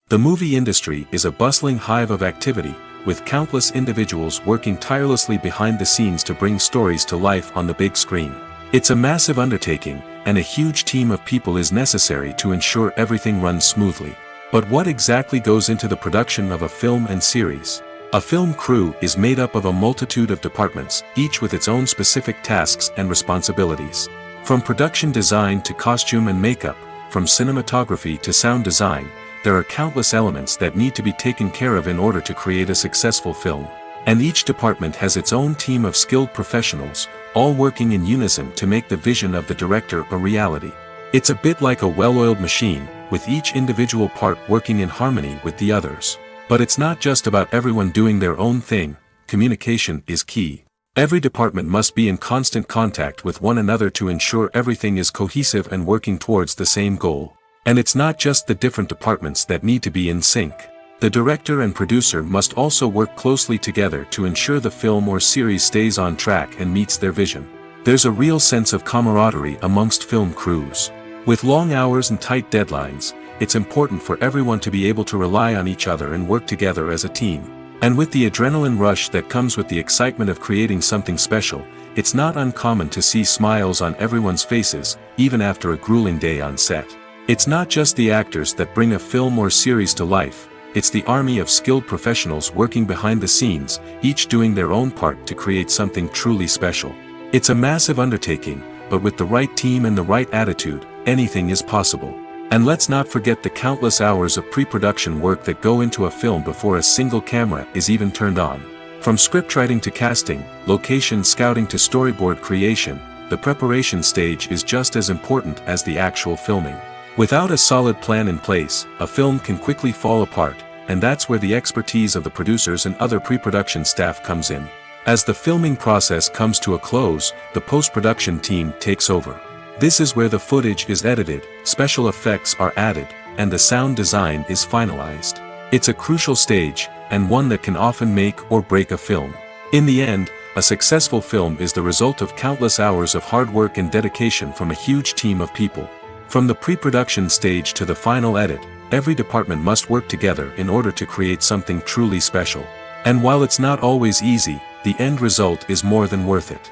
The movie industry is a bustling hive of activity, with countless individuals working tirelessly behind the scenes to bring stories to life on the big screen. It's a massive undertaking, and a huge team of people is necessary to ensure everything runs smoothly. But what exactly goes into the production of a film and series? A film crew is made up of a multitude of departments, each with its own specific tasks and responsibilities. From production design to costume and makeup, from cinematography to sound design, there are countless elements that need to be taken care of in order to create a successful film. And each department has its own team of skilled professionals, all working in unison to make the vision of the director a reality. It's a bit like a well-oiled machine, with each individual part working in harmony with the others. But it's not just about everyone doing their own thing. Communication is key. Every department must be in constant contact with one another to ensure everything is cohesive and working towards the same goal. And it's not just the different departments that need to be in sync. The director and producer must also work closely together to ensure the film or series stays on track and meets their vision. There's a real sense of camaraderie amongst film crews. With long hours and tight deadlines, it's important for everyone to be able to rely on each other and work together as a team. And with the adrenaline rush that comes with the excitement of creating something special, it's not uncommon to see smiles on everyone's faces, even after a grueling day on set. It's not just the actors that bring a film or series to life, it's the army of skilled professionals working behind the scenes, each doing their own part to create something truly special. It's a massive undertaking, but with the right team and the right attitude, anything is possible. And let's not forget the countless hours of pre-production work that go into a film before a single camera is even turned on. From scriptwriting to casting, location scouting to storyboard creation, the preparation stage is just as important as the actual filming. Without a solid plan in place, a film can quickly fall apart, and that's where the expertise of the producers and other pre-production staff comes in. As the filming process comes to a close, the post-production team takes over. This is where the footage is edited, special effects are added, and the sound design is finalized. It's a crucial stage, and one that can often make or break a film. In the end, a successful film is the result of countless hours of hard work and dedication from a huge team of people. From the pre-production stage to the final edit, every department must work together in order to create something truly special. And while it's not always easy, the end result is more than worth it.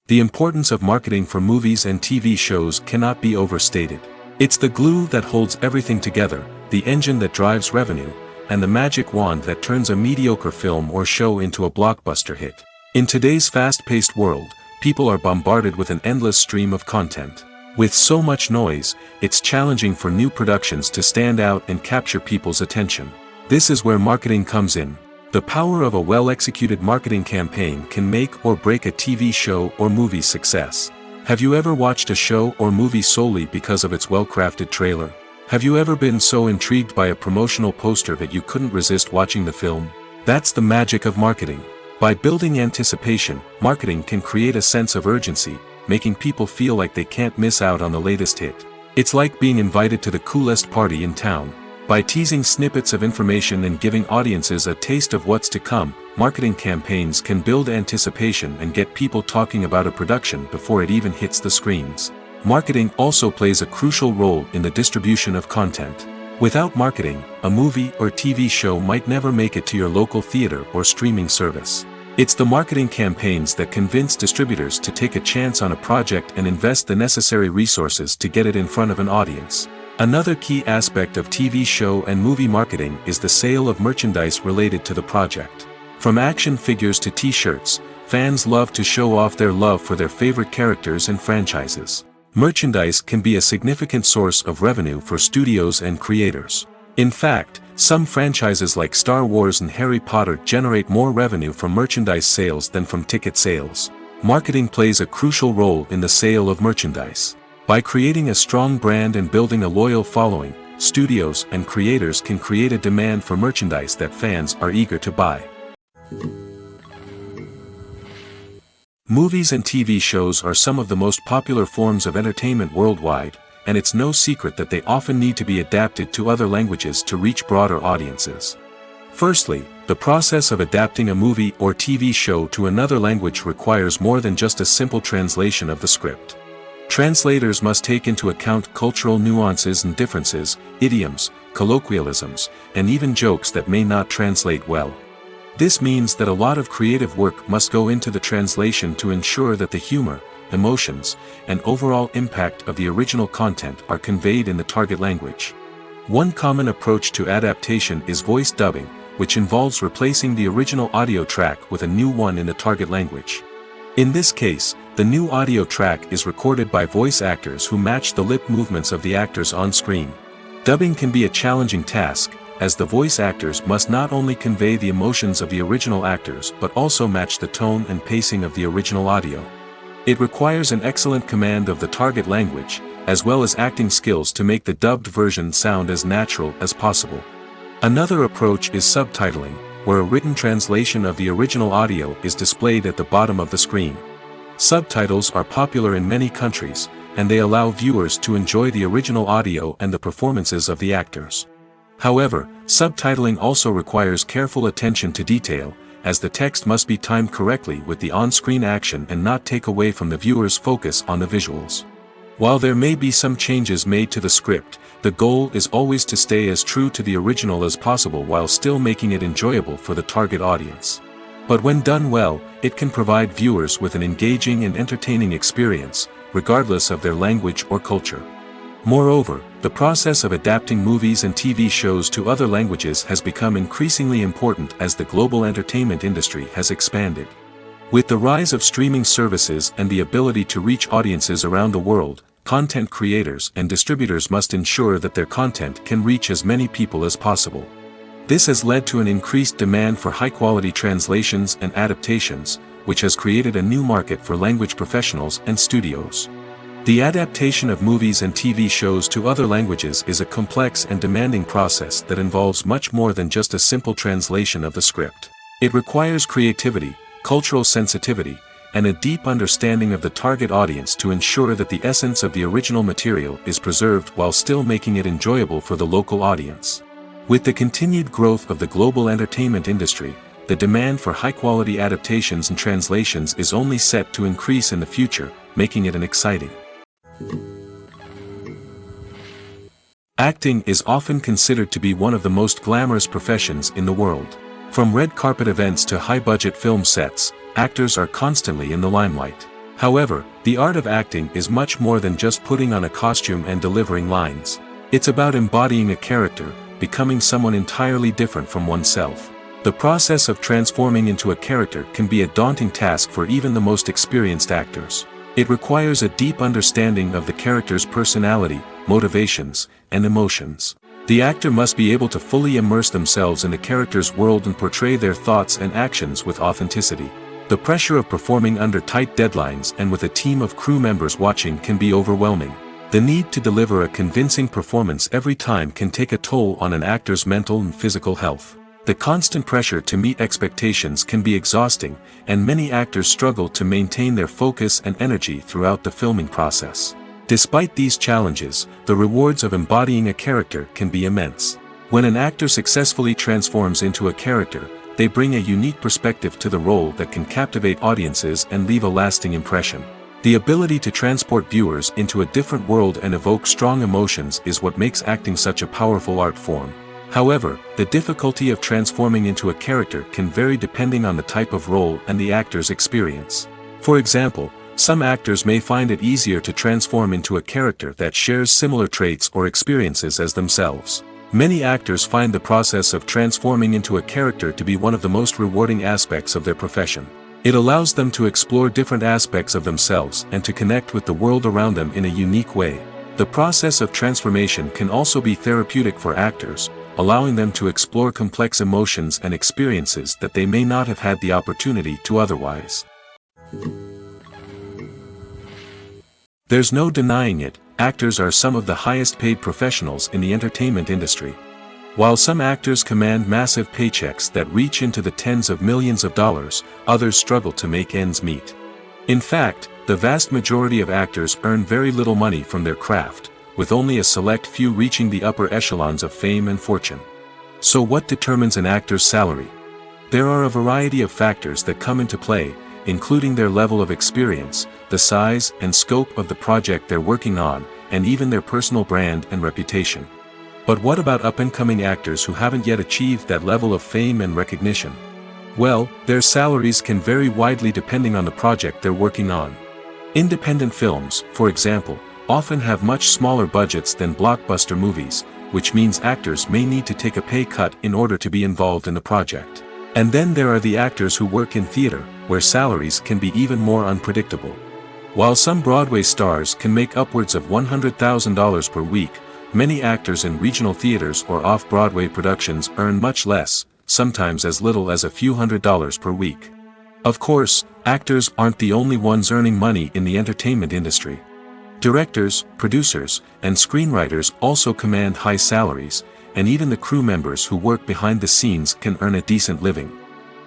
The importance of marketing for movies and TV shows cannot be overstated. It's the glue that holds everything together, the engine that drives revenue, and the magic wand that turns a mediocre film or show into a blockbuster hit. In today's fast-paced world, people are bombarded with an endless stream of content. With so much noise, it's challenging for new productions to stand out and capture people's attention. This is where marketing comes in. The power of a well-executed marketing campaign can make or break a TV show or movie's success. Have you ever watched a show or movie solely because of its well-crafted trailer? Have you ever been so intrigued by a promotional poster that you couldn't resist watching the film? That's the magic of marketing. By building anticipation, marketing can create a sense of urgency, making people feel like they can't miss out on the latest hit. It's like being invited to the coolest party in town. By teasing snippets of information and giving audiences a taste of what's to come, marketing campaigns can build anticipation and get people talking about a production before it even hits the screens. Marketing also plays a crucial role in the distribution of content. Without marketing, a movie or TV show might never make it to your local theater or streaming service. It's the marketing campaigns that convince distributors to take a chance on a project and invest the necessary resources to get it in front of an audience. Another key aspect of TV show and movie marketing is the sale of merchandise related to the project. From action figures to t-shirts, fans love to show off their love for their favorite characters and franchises. Merchandise can be a significant source of revenue for studios and creators. In fact, some franchises like Star Wars and Harry Potter generate more revenue from merchandise sales than from ticket sales. Marketing plays a crucial role in the sale of merchandise. By creating a strong brand and building a loyal following, studios and creators can create a demand for merchandise that fans are eager to buy. Movies and TV shows are some of the most popular forms of entertainment worldwide, and it's no secret that they often need to be adapted to other languages to reach broader audiences. Firstly, the process of adapting a movie or TV show to another language requires more than just a simple translation of the script. Translators must take into account cultural nuances and differences, idioms, colloquialisms, and even jokes that may not translate well. This means that a lot of creative work must go into the translation to ensure that the humor, emotions, and overall impact of the original content are conveyed in the target language. One common approach to adaptation is voice dubbing, which involves replacing the original audio track with a new one in the target language. In this case, the new audio track is recorded by voice actors who match the lip movements of the actors on screen. Dubbing can be a challenging task, as the voice actors must not only convey the emotions of the original actors but also match the tone and pacing of the original audio. It requires an excellent command of the target language, as well as acting skills to make the dubbed version sound as natural as possible. Another approach is subtitling, where a written translation of the original audio is displayed at the bottom of the screen. Subtitles are popular in many countries, and they allow viewers to enjoy the original audio and the performances of the actors. However, subtitling also requires careful attention to detail, as the text must be timed correctly with the on-screen action and not take away from the viewer's focus on the visuals. While there may be some changes made to the script, the goal is always to stay as true to the original as possible while still making it enjoyable for the target audience. But when done well, it can provide viewers with an engaging and entertaining experience, regardless of their language or culture. Moreover, the process of adapting movies and TV shows to other languages has become increasingly important as the global entertainment industry has expanded. With the rise of streaming services and the ability to reach audiences around the world, content creators and distributors must ensure that their content can reach as many people as possible. This has led to an increased demand for high-quality translations and adaptations, which has created a new market for language professionals and studios. The adaptation of movies and TV shows to other languages is a complex and demanding process that involves much more than just a simple translation of the script. It requires creativity, cultural sensitivity, and a deep understanding of the target audience to ensure that the essence of the original material is preserved while still making it enjoyable for the local audience. With the continued growth of the global entertainment industry, the demand for high-quality adaptations and translations is only set to increase in the future, making it an exciting. Acting is often considered to be one of the most glamorous professions in the world. From red carpet events to high-budget film sets, actors are constantly in the limelight. However, the art of acting is much more than just putting on a costume and delivering lines. It's about embodying a character, becoming someone entirely different from oneself. The process of transforming into a character can be a daunting task for even the most experienced actors. It requires a deep understanding of the character's personality, motivations, and emotions. The actor must be able to fully immerse themselves in the character's world and portray their thoughts and actions with authenticity. The pressure of performing under tight deadlines and with a team of crew members watching can be overwhelming. The need to deliver a convincing performance every time can take a toll on an actor's mental and physical health. The constant pressure to meet expectations can be exhausting, and many actors struggle to maintain their focus and energy throughout the filming process. Despite these challenges, the rewards of embodying a character can be immense. When an actor successfully transforms into a character, they bring a unique perspective to the role that can captivate audiences and leave a lasting impression. The ability to transport viewers into a different world and evoke strong emotions is what makes acting such a powerful art form. However, the difficulty of transforming into a character can vary depending on the type of role and the actor's experience. For example, some actors may find it easier to transform into a character that shares similar traits or experiences as themselves. Many actors find the process of transforming into a character to be one of the most rewarding aspects of their profession. It allows them to explore different aspects of themselves and to connect with the world around them in a unique way. The process of transformation can also be therapeutic for actors, allowing them to explore complex emotions and experiences that they may not have had the opportunity to otherwise. There's no denying it, actors are some of the highest paid professionals in the entertainment industry. While some actors command massive paychecks that reach into the tens of millions of dollars, others struggle to make ends meet. In fact, the vast majority of actors earn very little money from their craft, with only a select few reaching the upper echelons of fame and fortune. So what determines an actor's salary? There are a variety of factors that come into play, including their level of experience, the size and scope of the project they're working on, and even their personal brand and reputation. But what about up-and-coming actors who haven't yet achieved that level of fame and recognition? Well, their salaries can vary widely depending on the project they're working on. Independent films, for example, often have much smaller budgets than blockbuster movies, which means actors may need to take a pay cut in order to be involved in the project. And then there are the actors who work in theater, where salaries can be even more unpredictable. While some Broadway stars can make upwards of $100,000 per week, many actors in regional theaters or off-Broadway productions earn much less, sometimes as little as a few $100s per week. Of course, actors aren't the only ones earning money in the entertainment industry. Directors, producers, and screenwriters also command high salaries, and even the crew members who work behind the scenes can earn a decent living.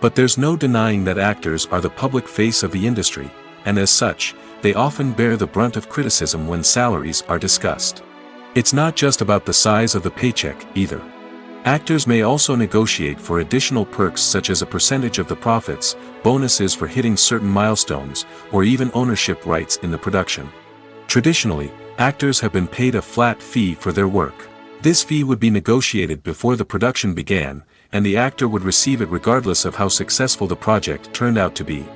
But there's no denying that actors are the public face of the industry, and as such, they often bear the brunt of criticism when salaries are discussed. It's not just about the size of the paycheck, either. Actors may also negotiate for additional perks such as a percentage of the profits, bonuses for hitting certain milestones, or even ownership rights in the production. Traditionally, actors have been paid a flat fee for their work. This fee would be negotiated before the production began, and the actor would receive it regardless of how successful the project turned out to be.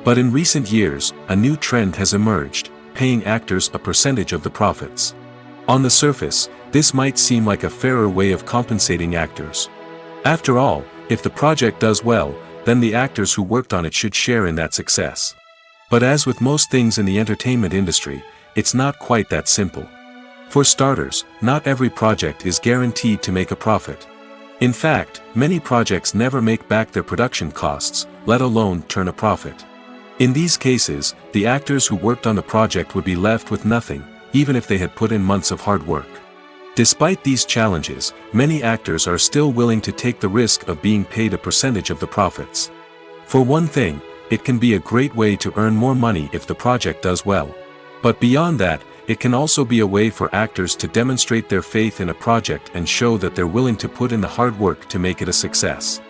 But in recent years, a new trend has emerged, paying actors a percentage of the profits. On the surface, this might seem like a fairer way of compensating actors. After all, if the project does well, then the actors who worked on it should share in that success. But as with most things in the entertainment industry, it's not quite that simple. For starters, not every project is guaranteed to make a profit. In fact, many projects never make back their production costs, let alone turn a profit. In these cases, the actors who worked on the project would be left with nothing, even if they had put in months of hard work. Despite these challenges, many actors are still willing to take the risk of being paid a percentage of the profits. For one thing, it can be a great way to earn more money if the project does well. But beyond that, it can also be a way for actors to demonstrate their faith in a project and show that they're willing to put in the hard work to make it a success.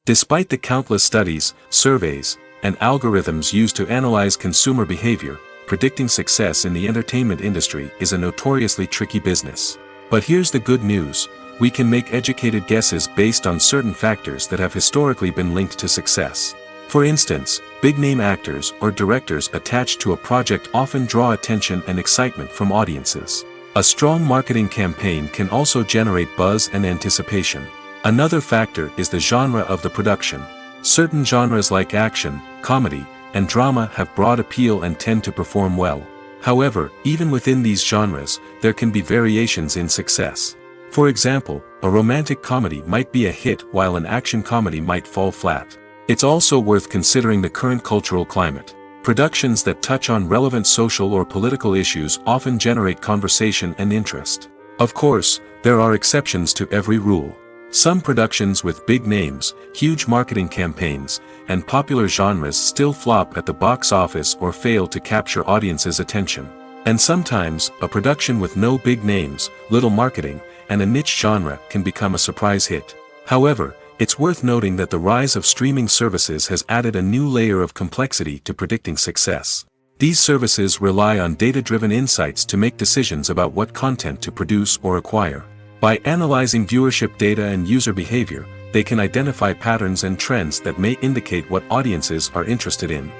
Despite the countless studies, surveys, and algorithms used to analyze consumer behavior, predicting success in the entertainment industry is a notoriously tricky business. But here's the good news: we can make educated guesses based on certain factors that have historically been linked to success. For instance, big-name actors or directors attached to a project often draw attention and excitement from audiences. A strong marketing campaign can also generate buzz and anticipation. Another factor is the genre of the production. Certain genres like action, comedy, and drama have broad appeal and tend to perform well. However, even within these genres, there can be variations in success. For example, a romantic comedy might be a hit while an action comedy might fall flat. It's also worth considering the current cultural climate. Productions that touch on relevant social or political issues often generate conversation and interest. Of course, there are exceptions to every rule. Some productions with big names, huge marketing campaigns, and popular genres still flop at the box office or fail to capture audiences' attention. And sometimes, a production with no big names, little marketing, and a niche genre can become a surprise hit. However, it's worth noting that the rise of streaming services has added a new layer of complexity to predicting success. These services rely on data-driven insights to make decisions about what content to produce or acquire. By analyzing viewership data and user behavior, they can identify patterns and trends that may indicate what audiences are interested in.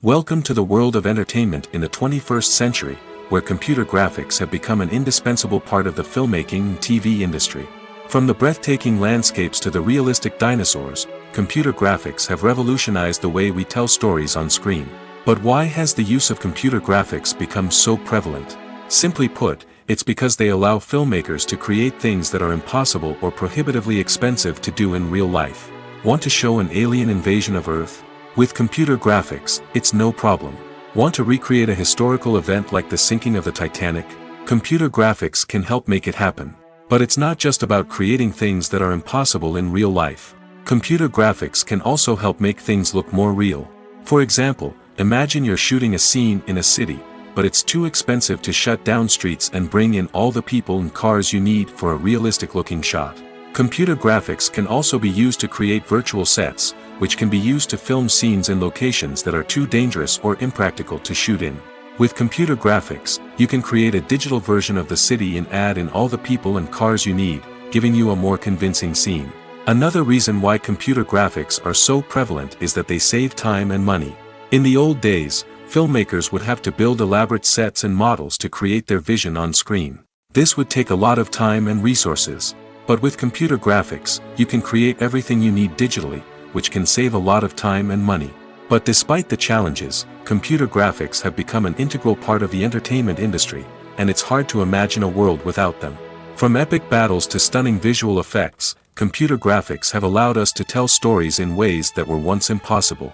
Welcome to the world of entertainment in the 21st century, where computer graphics have become an indispensable part of the filmmaking and TV industry. From the breathtaking landscapes to the realistic dinosaurs, computer graphics have revolutionized the way we tell stories on screen. But why has the use of computer graphics become so prevalent? Simply put, it's because they allow filmmakers to create things that are impossible or prohibitively expensive to do in real life. Want to show an alien invasion of Earth? With computer graphics, it's no problem. Want to recreate a historical event like the sinking of the Titanic? Computer graphics can help make it happen. But it's not just about creating things that are impossible in real life. Computer graphics can also help make things look more real. For example, imagine you're shooting a scene in a city, but it's too expensive to shut down streets and bring in all the people and cars you need for a realistic-looking shot. Computer graphics can also be used to create virtual sets, which can be used to film scenes in locations that are too dangerous or impractical to shoot in. With computer graphics, you can create a digital version of the city and add in all the people and cars you need, giving you a more convincing scene. Another reason why computer graphics are so prevalent is that they save time and money. In the old days, filmmakers would have to build elaborate sets and models to create their vision on screen. This would take a lot of time and resources. But with computer graphics, you can create everything you need digitally, which can save a lot of time and money. But despite the challenges, computer graphics have become an integral part of the entertainment industry, and it's hard to imagine a world without them. From epic battles to stunning visual effects, computer graphics have allowed us to tell stories in ways that were once impossible.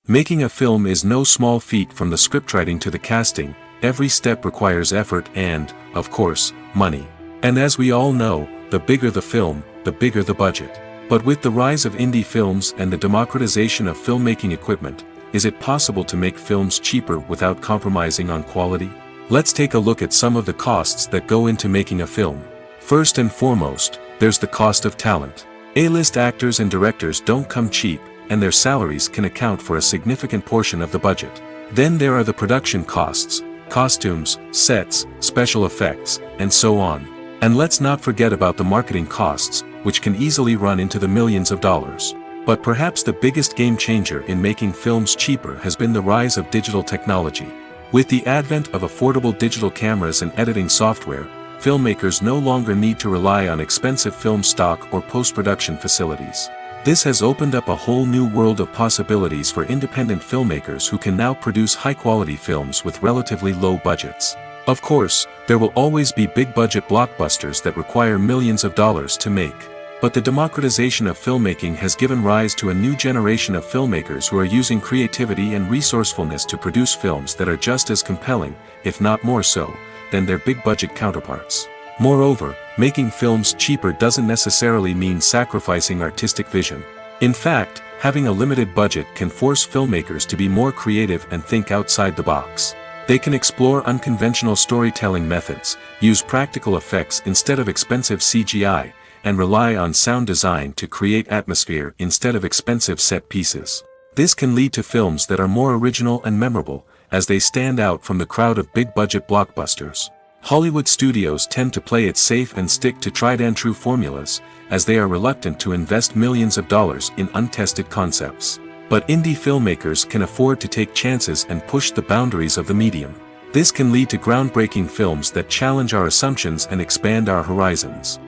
Making a film is no small feat. From the scriptwriting to the casting, every step requires effort and, of course, money. And as we all know, the bigger the film, the bigger the budget. But with the rise of indie films and the democratization of filmmaking equipment, is it possible to make films cheaper without compromising on quality? Let's take a look at some of the costs that go into making a film. First and foremost, there's the cost of talent. A-list actors and directors don't come cheap, and their salaries can account for a significant portion of the budget. Then there are the production costs, costumes, sets, special effects, and so on. And let's not forget about the marketing costs, which can easily run into the millions of dollars. But perhaps the biggest game changer in making films cheaper has been the rise of digital technology. With the advent of affordable digital cameras and editing software, filmmakers no longer need to rely on expensive film stock or post-production facilities. This has opened up a whole new world of possibilities for independent filmmakers who can now produce high-quality films with relatively low budgets. Of course, there will always be big-budget blockbusters that require millions of dollars to make. But the democratization of filmmaking has given rise to a new generation of filmmakers who are using creativity and resourcefulness to produce films that are just as compelling, if not more so, than their big-budget counterparts. Moreover, making films cheaper doesn't necessarily mean sacrificing artistic vision. In fact, having a limited budget can force filmmakers to be more creative and think outside the box. They can explore unconventional storytelling methods, use practical effects instead of expensive CGI, and rely on sound design to create atmosphere instead of expensive set pieces. This can lead to films that are more original and memorable, as they stand out from the crowd of big-budget blockbusters. Hollywood studios tend to play it safe and stick to tried-and-true formulas, as they are reluctant to invest millions of dollars in untested concepts. But indie filmmakers can afford to take chances and push the boundaries of the medium. This can lead to groundbreaking films that challenge our assumptions and expand our horizons.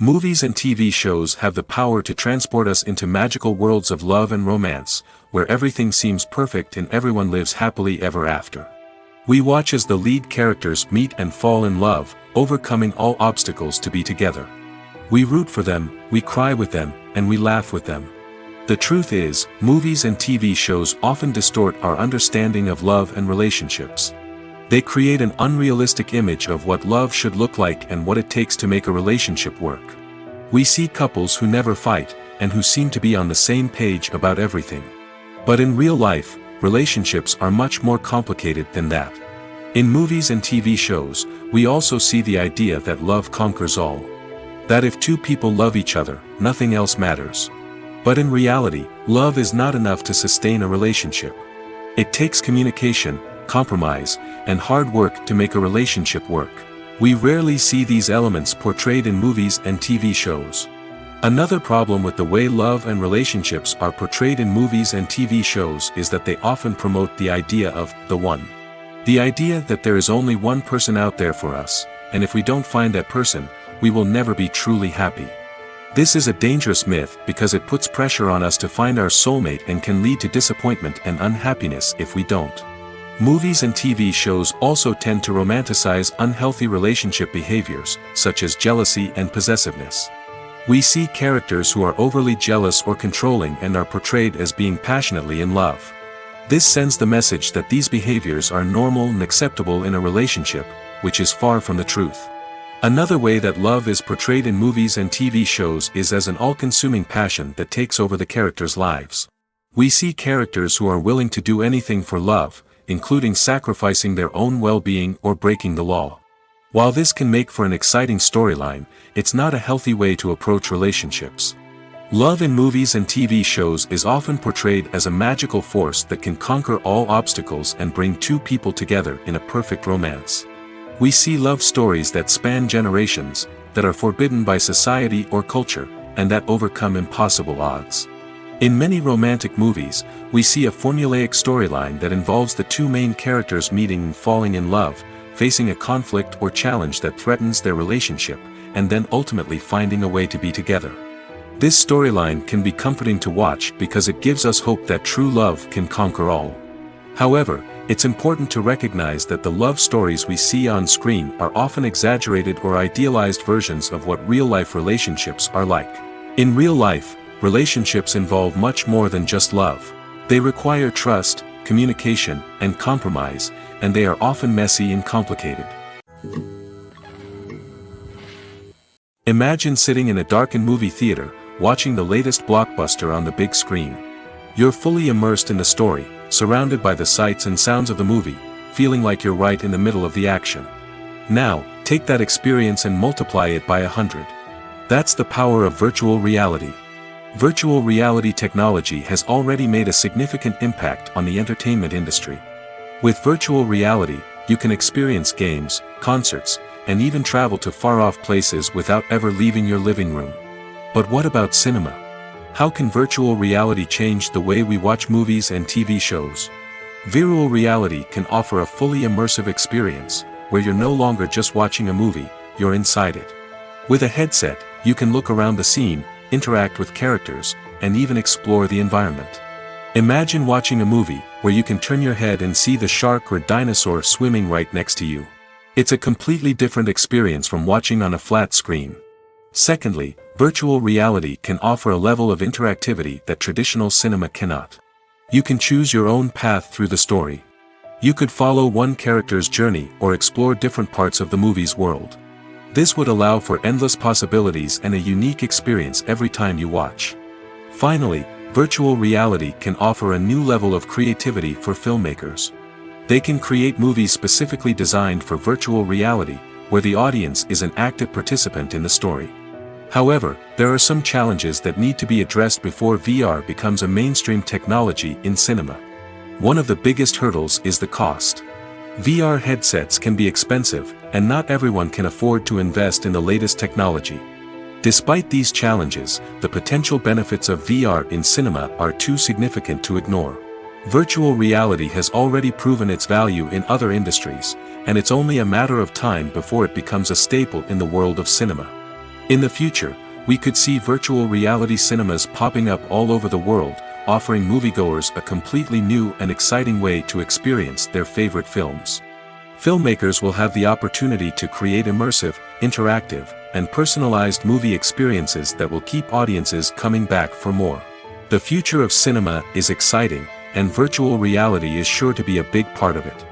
Movies and TV shows have the power to transport us into magical worlds of love and romance, where everything seems perfect and everyone lives happily ever after. We watch as the lead characters meet and fall in love, overcoming all obstacles to be together. We root for them, we cry with them, and we laugh with them. The truth is, movies and TV shows often distort our understanding of love and relationships. They create an unrealistic image of what love should look like and what it takes to make a relationship work. We see couples who never fight, and who seem to be on the same page about everything. But in real life, relationships are much more complicated than that. In movies and TV shows, we also see the idea that love conquers all. That if two people love each other, nothing else matters. But in reality, love is not enough to sustain a relationship. It takes communication, compromise, and hard work to make a relationship work. We rarely see these elements portrayed in movies and TV shows. Another problem with the way love and relationships are portrayed in movies and TV shows is that they often promote the idea of the one. The idea that there is only one person out there for us, and if we don't find that person, we will never be truly happy. This is a dangerous myth because it puts pressure on us to find our soulmate and can lead to disappointment and unhappiness if we don't. Movies and TV shows also tend to romanticize unhealthy relationship behaviors, such as jealousy and possessiveness. We see characters who are overly jealous or controlling and are portrayed as being passionately in love. This sends the message that these behaviors are normal and acceptable in a relationship, which is far from the truth. Another way that love is portrayed in movies and TV shows is as an all-consuming passion that takes over the characters' lives. We see characters who are willing to do anything for love, including sacrificing their own well-being or breaking the law. While this can make for an exciting storyline, it's not a healthy way to approach relationships. Love in movies and TV shows is often portrayed as a magical force that can conquer all obstacles and bring two people together in a perfect romance. We see love stories that span generations, that are forbidden by society or culture, and that overcome impossible odds. In many romantic movies, we see a formulaic storyline that involves the two main characters meeting and falling in love, facing a conflict or challenge that threatens their relationship, and then ultimately finding a way to be together. This storyline can be comforting to watch because it gives us hope that true love can conquer all. However, it's important to recognize that the love stories we see on screen are often exaggerated or idealized versions of what real-life relationships are like. In real life, relationships involve much more than just love. They require trust, communication, and compromise, and they are often messy and complicated. Imagine sitting in a darkened movie theater, watching the latest blockbuster on the big screen. You're fully immersed in the story, surrounded by the sights and sounds of the movie, feeling like you're right in the middle of the action. Now, take that experience and multiply it by 100. That's the power of virtual reality. Virtual reality technology has already made a significant impact on the entertainment industry. With virtual reality, you can experience games, concerts, and even travel to far-off places without ever leaving your living room. But what about cinema? How can virtual reality change the way we watch movies and TV shows? Virtual reality can offer a fully immersive experience, where you're no longer just watching a movie, you're inside it. With a headset, you can look around the scene, interact with characters, and even explore the environment. Imagine watching a movie, where you can turn your head and see the shark or dinosaur swimming right next to you. It's a completely different experience from watching on a flat screen. Secondly, virtual reality can offer a level of interactivity that traditional cinema cannot. You can choose your own path through the story. You could follow one character's journey or explore different parts of the movie's world. This would allow for endless possibilities and a unique experience every time you watch. Finally, virtual reality can offer a new level of creativity for filmmakers. They can create movies specifically designed for virtual reality, where the audience is an active participant in the story. However, there are some challenges that need to be addressed before VR becomes a mainstream technology in cinema. One of the biggest hurdles is the cost. VR headsets can be expensive, and not everyone can afford to invest in the latest technology. Despite these challenges, the potential benefits of VR in cinema are too significant to ignore. Virtual reality has already proven its value in other industries, and it's only a matter of time before it becomes a staple in the world of cinema. In the future, we could see virtual reality cinemas popping up all over the world, offering moviegoers a completely new and exciting way to experience their favorite films. Filmmakers will have the opportunity to create immersive, interactive, and personalized movie experiences that will keep audiences coming back for more. The future of cinema is exciting, and virtual reality is sure to be a big part of it.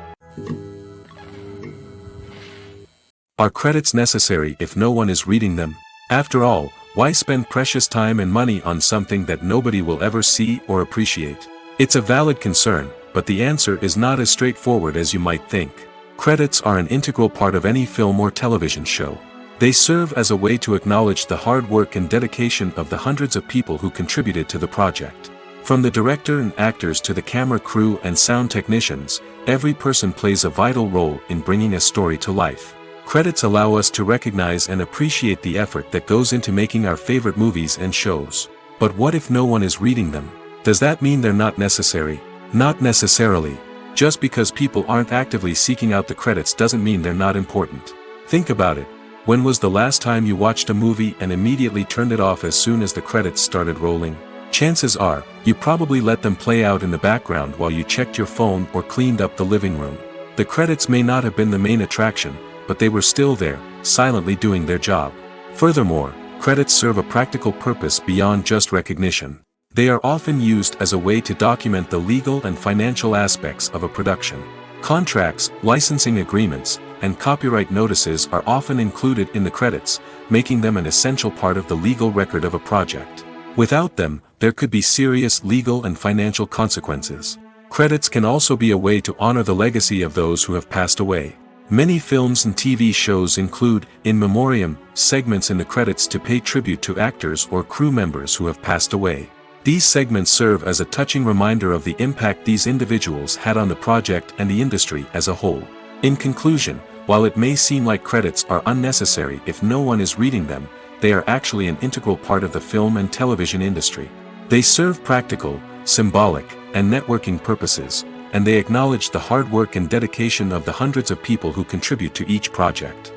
Are credits necessary if no one is reading them? After all, why spend precious time and money on something that nobody will ever see or appreciate? It's a valid concern, but the answer is not as straightforward as you might think. Credits are an integral part of any film or television show. They serve as a way to acknowledge the hard work and dedication of the hundreds of people who contributed to the project. From the director and actors to the camera crew and sound technicians, every person plays a vital role in bringing a story to life. Credits allow us to recognize and appreciate the effort that goes into making our favorite movies and shows. But what if no one is reading them? Does that mean they're not necessary? Not necessarily. Just because people aren't actively seeking out the credits doesn't mean they're not important. Think about it. When was the last time you watched a movie and immediately turned it off as soon as the credits started rolling? Chances are, you probably let them play out in the background while you checked your phone or cleaned up the living room. The credits may not have been the main attraction, but they were still there, silently doing their job. Furthermore, credits serve a practical purpose beyond just recognition. They are often used as a way to document the legal and financial aspects of a production. Contracts, licensing agreements, and copyright notices are often included in the credits, making them an essential part of the legal record of a project. Without them, there could be serious legal and financial consequences. Credits can also be a way to honor the legacy of those who have passed away. Many films and TV shows include, in memoriam, segments in the credits to pay tribute to actors or crew members who have passed away. These segments serve as a touching reminder of the impact these individuals had on the project and the industry as a whole. In conclusion, while it may seem like credits are unnecessary if no one is reading them, they are actually an integral part of the film and television industry. They serve practical, symbolic, and networking purposes, and they acknowledge the hard work and dedication of the hundreds of people who contribute to each project.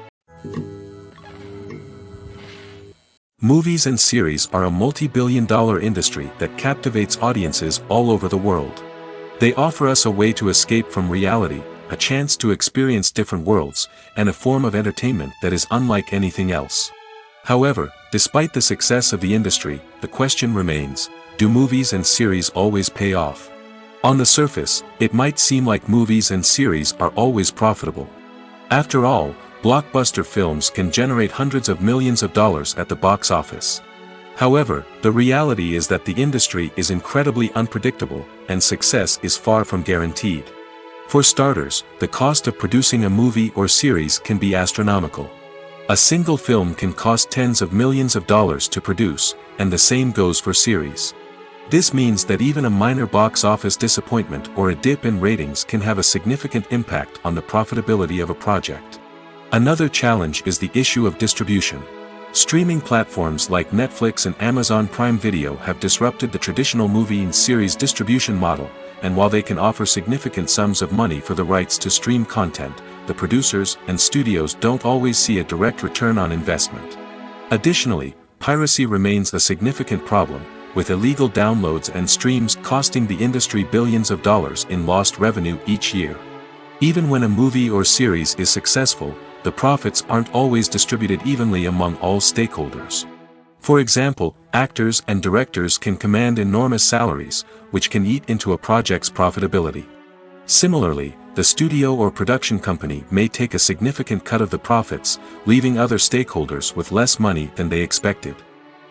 Movies and series are a multi-billion-dollar industry that captivates audiences all over the world. They offer us a way to escape from reality, a chance to experience different worlds, and a form of entertainment that is unlike anything else. However, despite the success of the industry, the question remains, do movies and series always pay off? On the surface, it might seem like movies and series are always profitable. After all, blockbuster films can generate hundreds of millions of dollars at the box office. However, the reality is that the industry is incredibly unpredictable, and success is far from guaranteed. For starters, the cost of producing a movie or series can be astronomical. A single film can cost tens of millions of dollars to produce, and the same goes for series. This means that even a minor box office disappointment or a dip in ratings can have a significant impact on the profitability of a project. Another challenge is the issue of distribution. Streaming platforms like Netflix and Amazon Prime Video have disrupted the traditional movie and series distribution model, and while they can offer significant sums of money for the rights to stream content, the producers and studios don't always see a direct return on investment. Additionally, piracy remains a significant problem, with illegal downloads and streams costing the industry billions of dollars in lost revenue each year. Even when a movie or series is successful, the profits aren't always distributed evenly among all stakeholders. For example, actors and directors can command enormous salaries, which can eat into a project's profitability. Similarly, the studio or production company may take a significant cut of the profits, leaving other stakeholders with less money than they expected.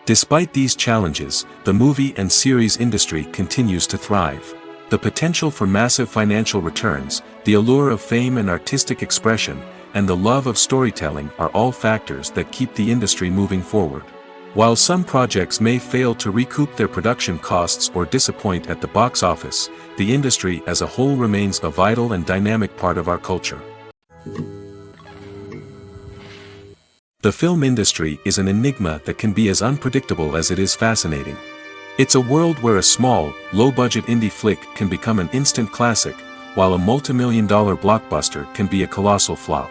Despite these challenges, the movie and series industry continues to thrive. The potential for massive financial returns, the allure of fame and artistic expression, and the love of storytelling are all factors that keep the industry moving forward. While some projects may fail to recoup their production costs or disappoint at the box office, the industry as a whole remains a vital and dynamic part of our culture. The film industry is an enigma that can be as unpredictable as it is fascinating. It's a world where a small, low-budget indie flick can become an instant classic, while a multi-million-dollar blockbuster can be a colossal flop.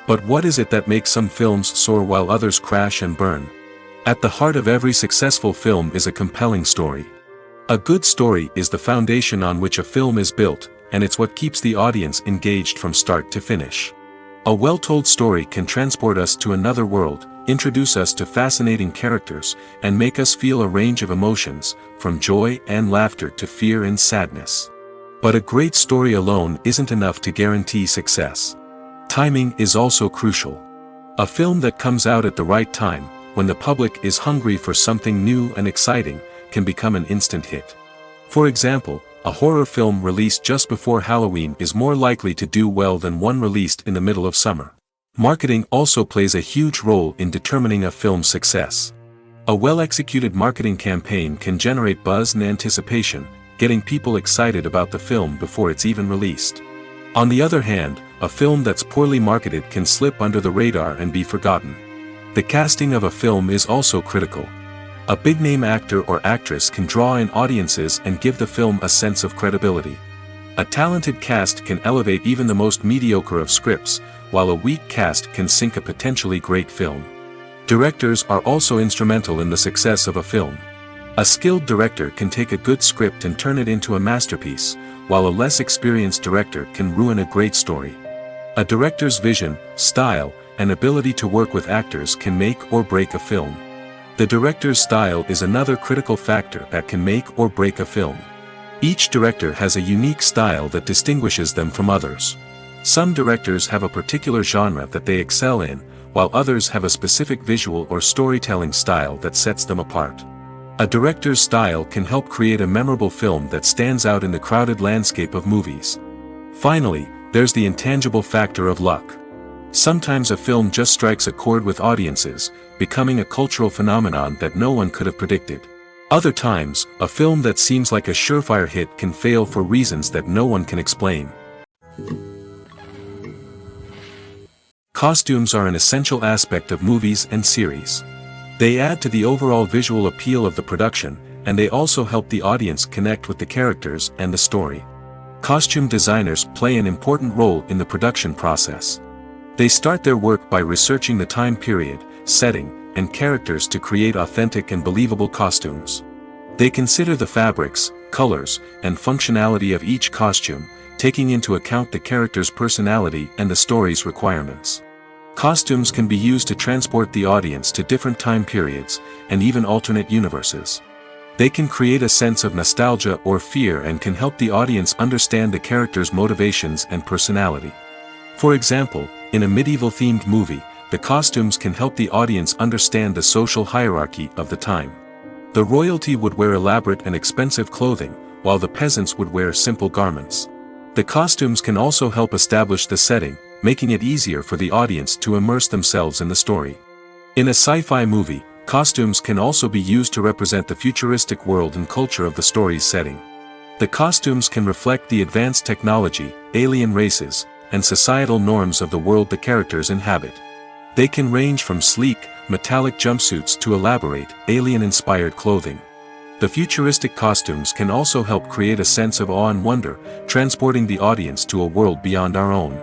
But what is it that makes some films soar while others crash and burn? At the heart of every successful film is a compelling story. A good story is the foundation on which a film is built, and it's what keeps the audience engaged from start to finish. A well-told story can transport us to another world, introduce us to fascinating characters, and make us feel a range of emotions, from joy and laughter to fear and sadness. But a great story alone isn't enough to guarantee success. Timing is also crucial. A film that comes out at the right time, when the public is hungry for something new and exciting, can become an instant hit. For example, a horror film released just before Halloween is more likely to do well than one released in the middle of summer. Marketing also plays a huge role in determining a film's success. A well-executed marketing campaign can generate buzz and anticipation, getting people excited about the film before it's even released. On the other hand, a film that's poorly marketed can slip under the radar and be forgotten. The casting of a film is also critical. A big-name actor or actress can draw in audiences and give the film a sense of credibility. A talented cast can elevate even the most mediocre of scripts, while a weak cast can sink a potentially great film. Directors are also instrumental in the success of a film. A skilled director can take a good script and turn it into a masterpiece, while a less experienced director can ruin a great story. A director's vision, style, and ability to work with actors can make or break a film. The director's style is another critical factor that can make or break a film. Each director has a unique style that distinguishes them from others. Some directors have a particular genre that they excel in, while others have a specific visual or storytelling style that sets them apart. A director's style can help create a memorable film that stands out in the crowded landscape of movies. Finally, there's the intangible factor of luck. Sometimes a film just strikes a chord with audiences, becoming a cultural phenomenon that no one could have predicted. Other times, a film that seems like a surefire hit can fail for reasons that no one can explain. Costumes are an essential aspect of movies and series. They add to the overall visual appeal of the production, and they also help the audience connect with the characters and the story. Costume designers play an important role in the production process. They start their work by researching the time period, setting, and characters to create authentic and believable costumes. They consider the fabrics, colors, and functionality of each costume, taking into account the character's personality and the story's requirements. Costumes can be used to transport the audience to different time periods, and even alternate universes. They can create a sense of nostalgia or fear and can help the audience understand the character's motivations and personality. For example, in a medieval-themed movie, the costumes can help the audience understand the social hierarchy of the time. The royalty would wear elaborate and expensive clothing, while the peasants would wear simple garments. The costumes can also help establish the setting, making it easier for the audience to immerse themselves in the story. In a sci-fi movie, costumes can also be used to represent the futuristic world and culture of the story's setting. The costumes can reflect the advanced technology, alien races, and societal norms of the world the characters inhabit. They can range from sleek, metallic jumpsuits to elaborate, alien-inspired clothing. The futuristic costumes can also help create a sense of awe and wonder, transporting the audience to a world beyond our own.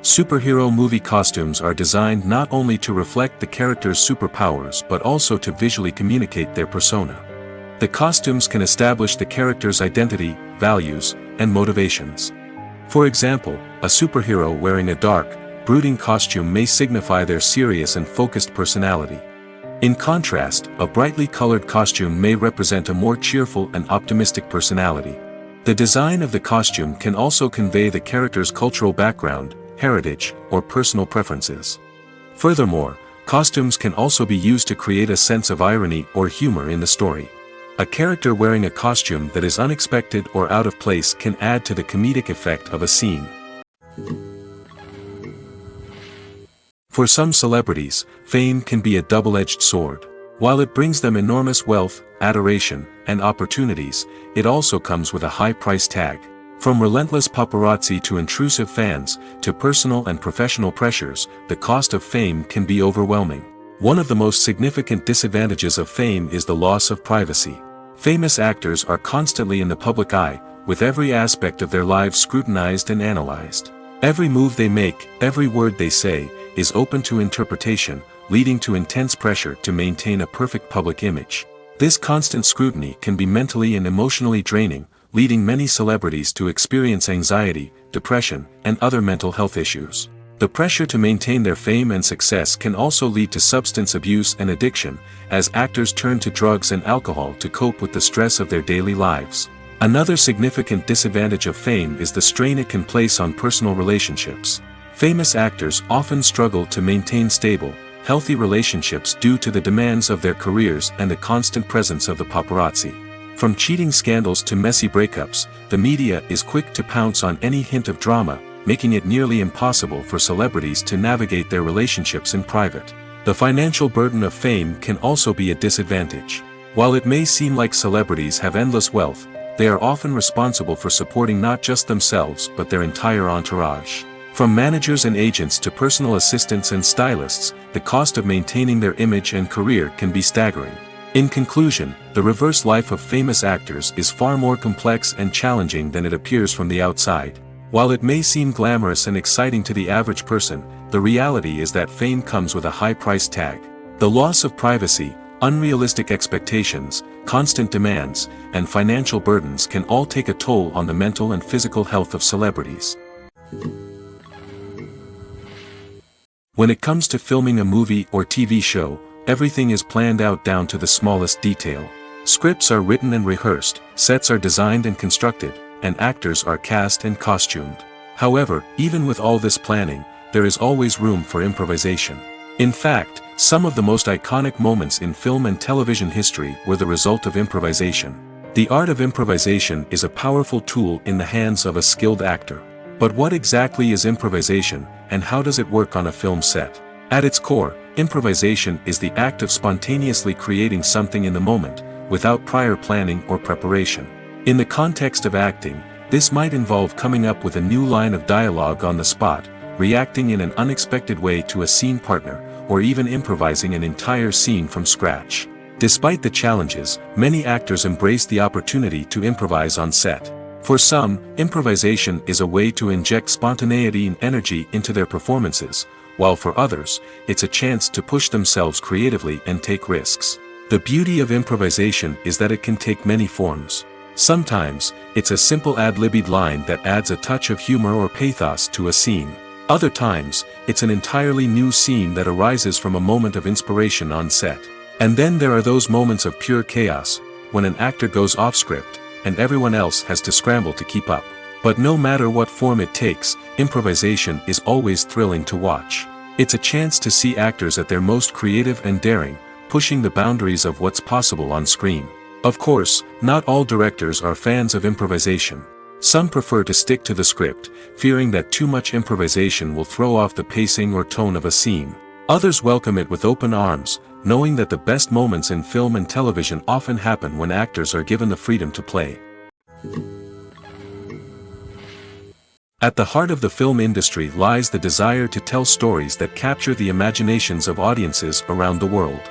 Superhero movie costumes are designed not only to reflect the character's superpowers but also to visually communicate their persona. The costumes can establish the character's identity, values, and motivations. For example, a superhero wearing a dark, brooding costume may signify their serious and focused personality. In contrast, a brightly colored costume may represent a more cheerful and optimistic personality. The design of the costume can also convey the character's cultural background, heritage, or personal preferences. Furthermore, costumes can also be used to create a sense of irony or humor in the story. A character wearing a costume that is unexpected or out of place can add to the comedic effect of a scene. For some celebrities, fame can be a double-edged sword. While it brings them enormous wealth, adoration, and opportunities, it also comes with a high price tag. From relentless paparazzi to intrusive fans, to personal and professional pressures, the cost of fame can be overwhelming. One of the most significant disadvantages of fame is the loss of privacy. Famous actors are constantly in the public eye, with every aspect of their lives scrutinized and analyzed. Every move they make, every word they say, is open to interpretation, leading to intense pressure to maintain a perfect public image. This constant scrutiny can be mentally and emotionally draining, leading many celebrities to experience anxiety, depression, and other mental health issues. The pressure to maintain their fame and success can also lead to substance abuse and addiction, as actors turn to drugs and alcohol to cope with the stress of their daily lives. Another significant disadvantage of fame is the strain it can place on personal relationships. Famous actors often struggle to maintain stable, healthy relationships due to the demands of their careers and the constant presence of the paparazzi. From cheating scandals to messy breakups, the media is quick to pounce on any hint of drama, making it nearly impossible for celebrities to navigate their relationships in private. The financial burden of fame can also be a disadvantage. While it may seem like celebrities have endless wealth, they are often responsible for supporting not just themselves but their entire entourage. From managers and agents to personal assistants and stylists, the cost of maintaining their image and career can be staggering. In conclusion, the reverse life of famous actors is far more complex and challenging than it appears from the outside. While it may seem glamorous and exciting to the average person, the reality is that fame comes with a high price tag. The loss of privacy, unrealistic expectations, constant demands, and financial burdens can all take a toll on the mental and physical health of celebrities. When it comes to filming a movie or TV show, everything is planned out down to the smallest detail. Scripts are written and rehearsed, sets are designed and constructed, and actors are cast and costumed. However, even with all this planning, there is always room for improvisation. In fact, some of the most iconic moments in film and television history were the result of improvisation. The art of improvisation is a powerful tool in the hands of a skilled actor. But what exactly is improvisation, and how does it work on a film set? At its core, improvisation is the act of spontaneously creating something in the moment, without prior planning or preparation. In the context of acting, this might involve coming up with a new line of dialogue on the spot, reacting in an unexpected way to a scene partner, or even improvising an entire scene from scratch. Despite the challenges, many actors embrace the opportunity to improvise on set. For some, improvisation is a way to inject spontaneity and energy into their performances, while for others, it's a chance to push themselves creatively and take risks. The beauty of improvisation is that it can take many forms. Sometimes, it's a simple ad-libbed line that adds a touch of humor or pathos to a scene. Other times, it's an entirely new scene that arises from a moment of inspiration on set. And then there are those moments of pure chaos, when an actor goes off script, and everyone else has to scramble to keep up. But no matter what form it takes, improvisation is always thrilling to watch. It's a chance to see actors at their most creative and daring, pushing the boundaries of what's possible on screen. Of course, not all directors are fans of improvisation. Some prefer to stick to the script, fearing that too much improvisation will throw off the pacing or tone of a scene. Others welcome it with open arms, knowing that the best moments in film and television often happen when actors are given the freedom to play. At the heart of the film industry lies the desire to tell stories that capture the imaginations of audiences around the world.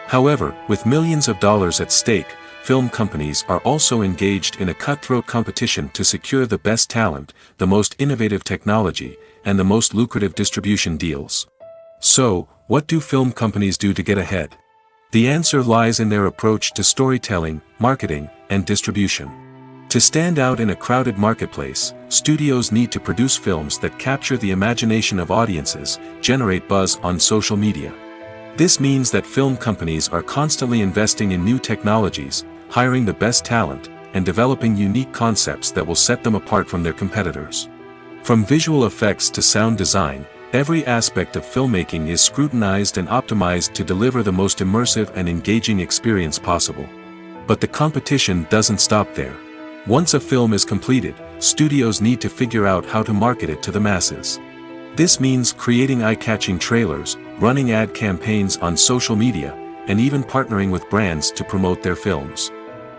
However, with millions of dollars at stake, film companies are also engaged in a cutthroat competition to secure the best talent, the most innovative technology, and the most lucrative distribution deals. So, what do film companies do to get ahead? The answer lies in their approach to storytelling, marketing, and distribution. To stand out in a crowded marketplace, studios need to produce films that capture the imagination of audiences, generate buzz on social media. This means that film companies are constantly investing in new technologies, hiring the best talent, and developing unique concepts that will set them apart from their competitors. From visual effects to sound design, every aspect of filmmaking is scrutinized and optimized to deliver the most immersive and engaging experience possible. But the competition doesn't stop there. Once a film is completed, studios need to figure out how to market it to the masses. This means creating eye-catching trailers, running ad campaigns on social media, and even partnering with brands to promote their films.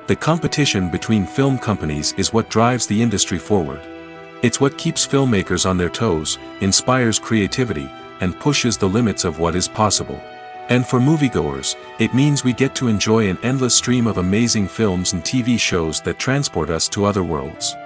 The competition between film companies is what drives the industry forward. It's what keeps filmmakers on their toes, inspires creativity, and pushes the limits of what is possible. And for moviegoers, it means we get to enjoy an endless stream of amazing films and TV shows that transport us to other worlds.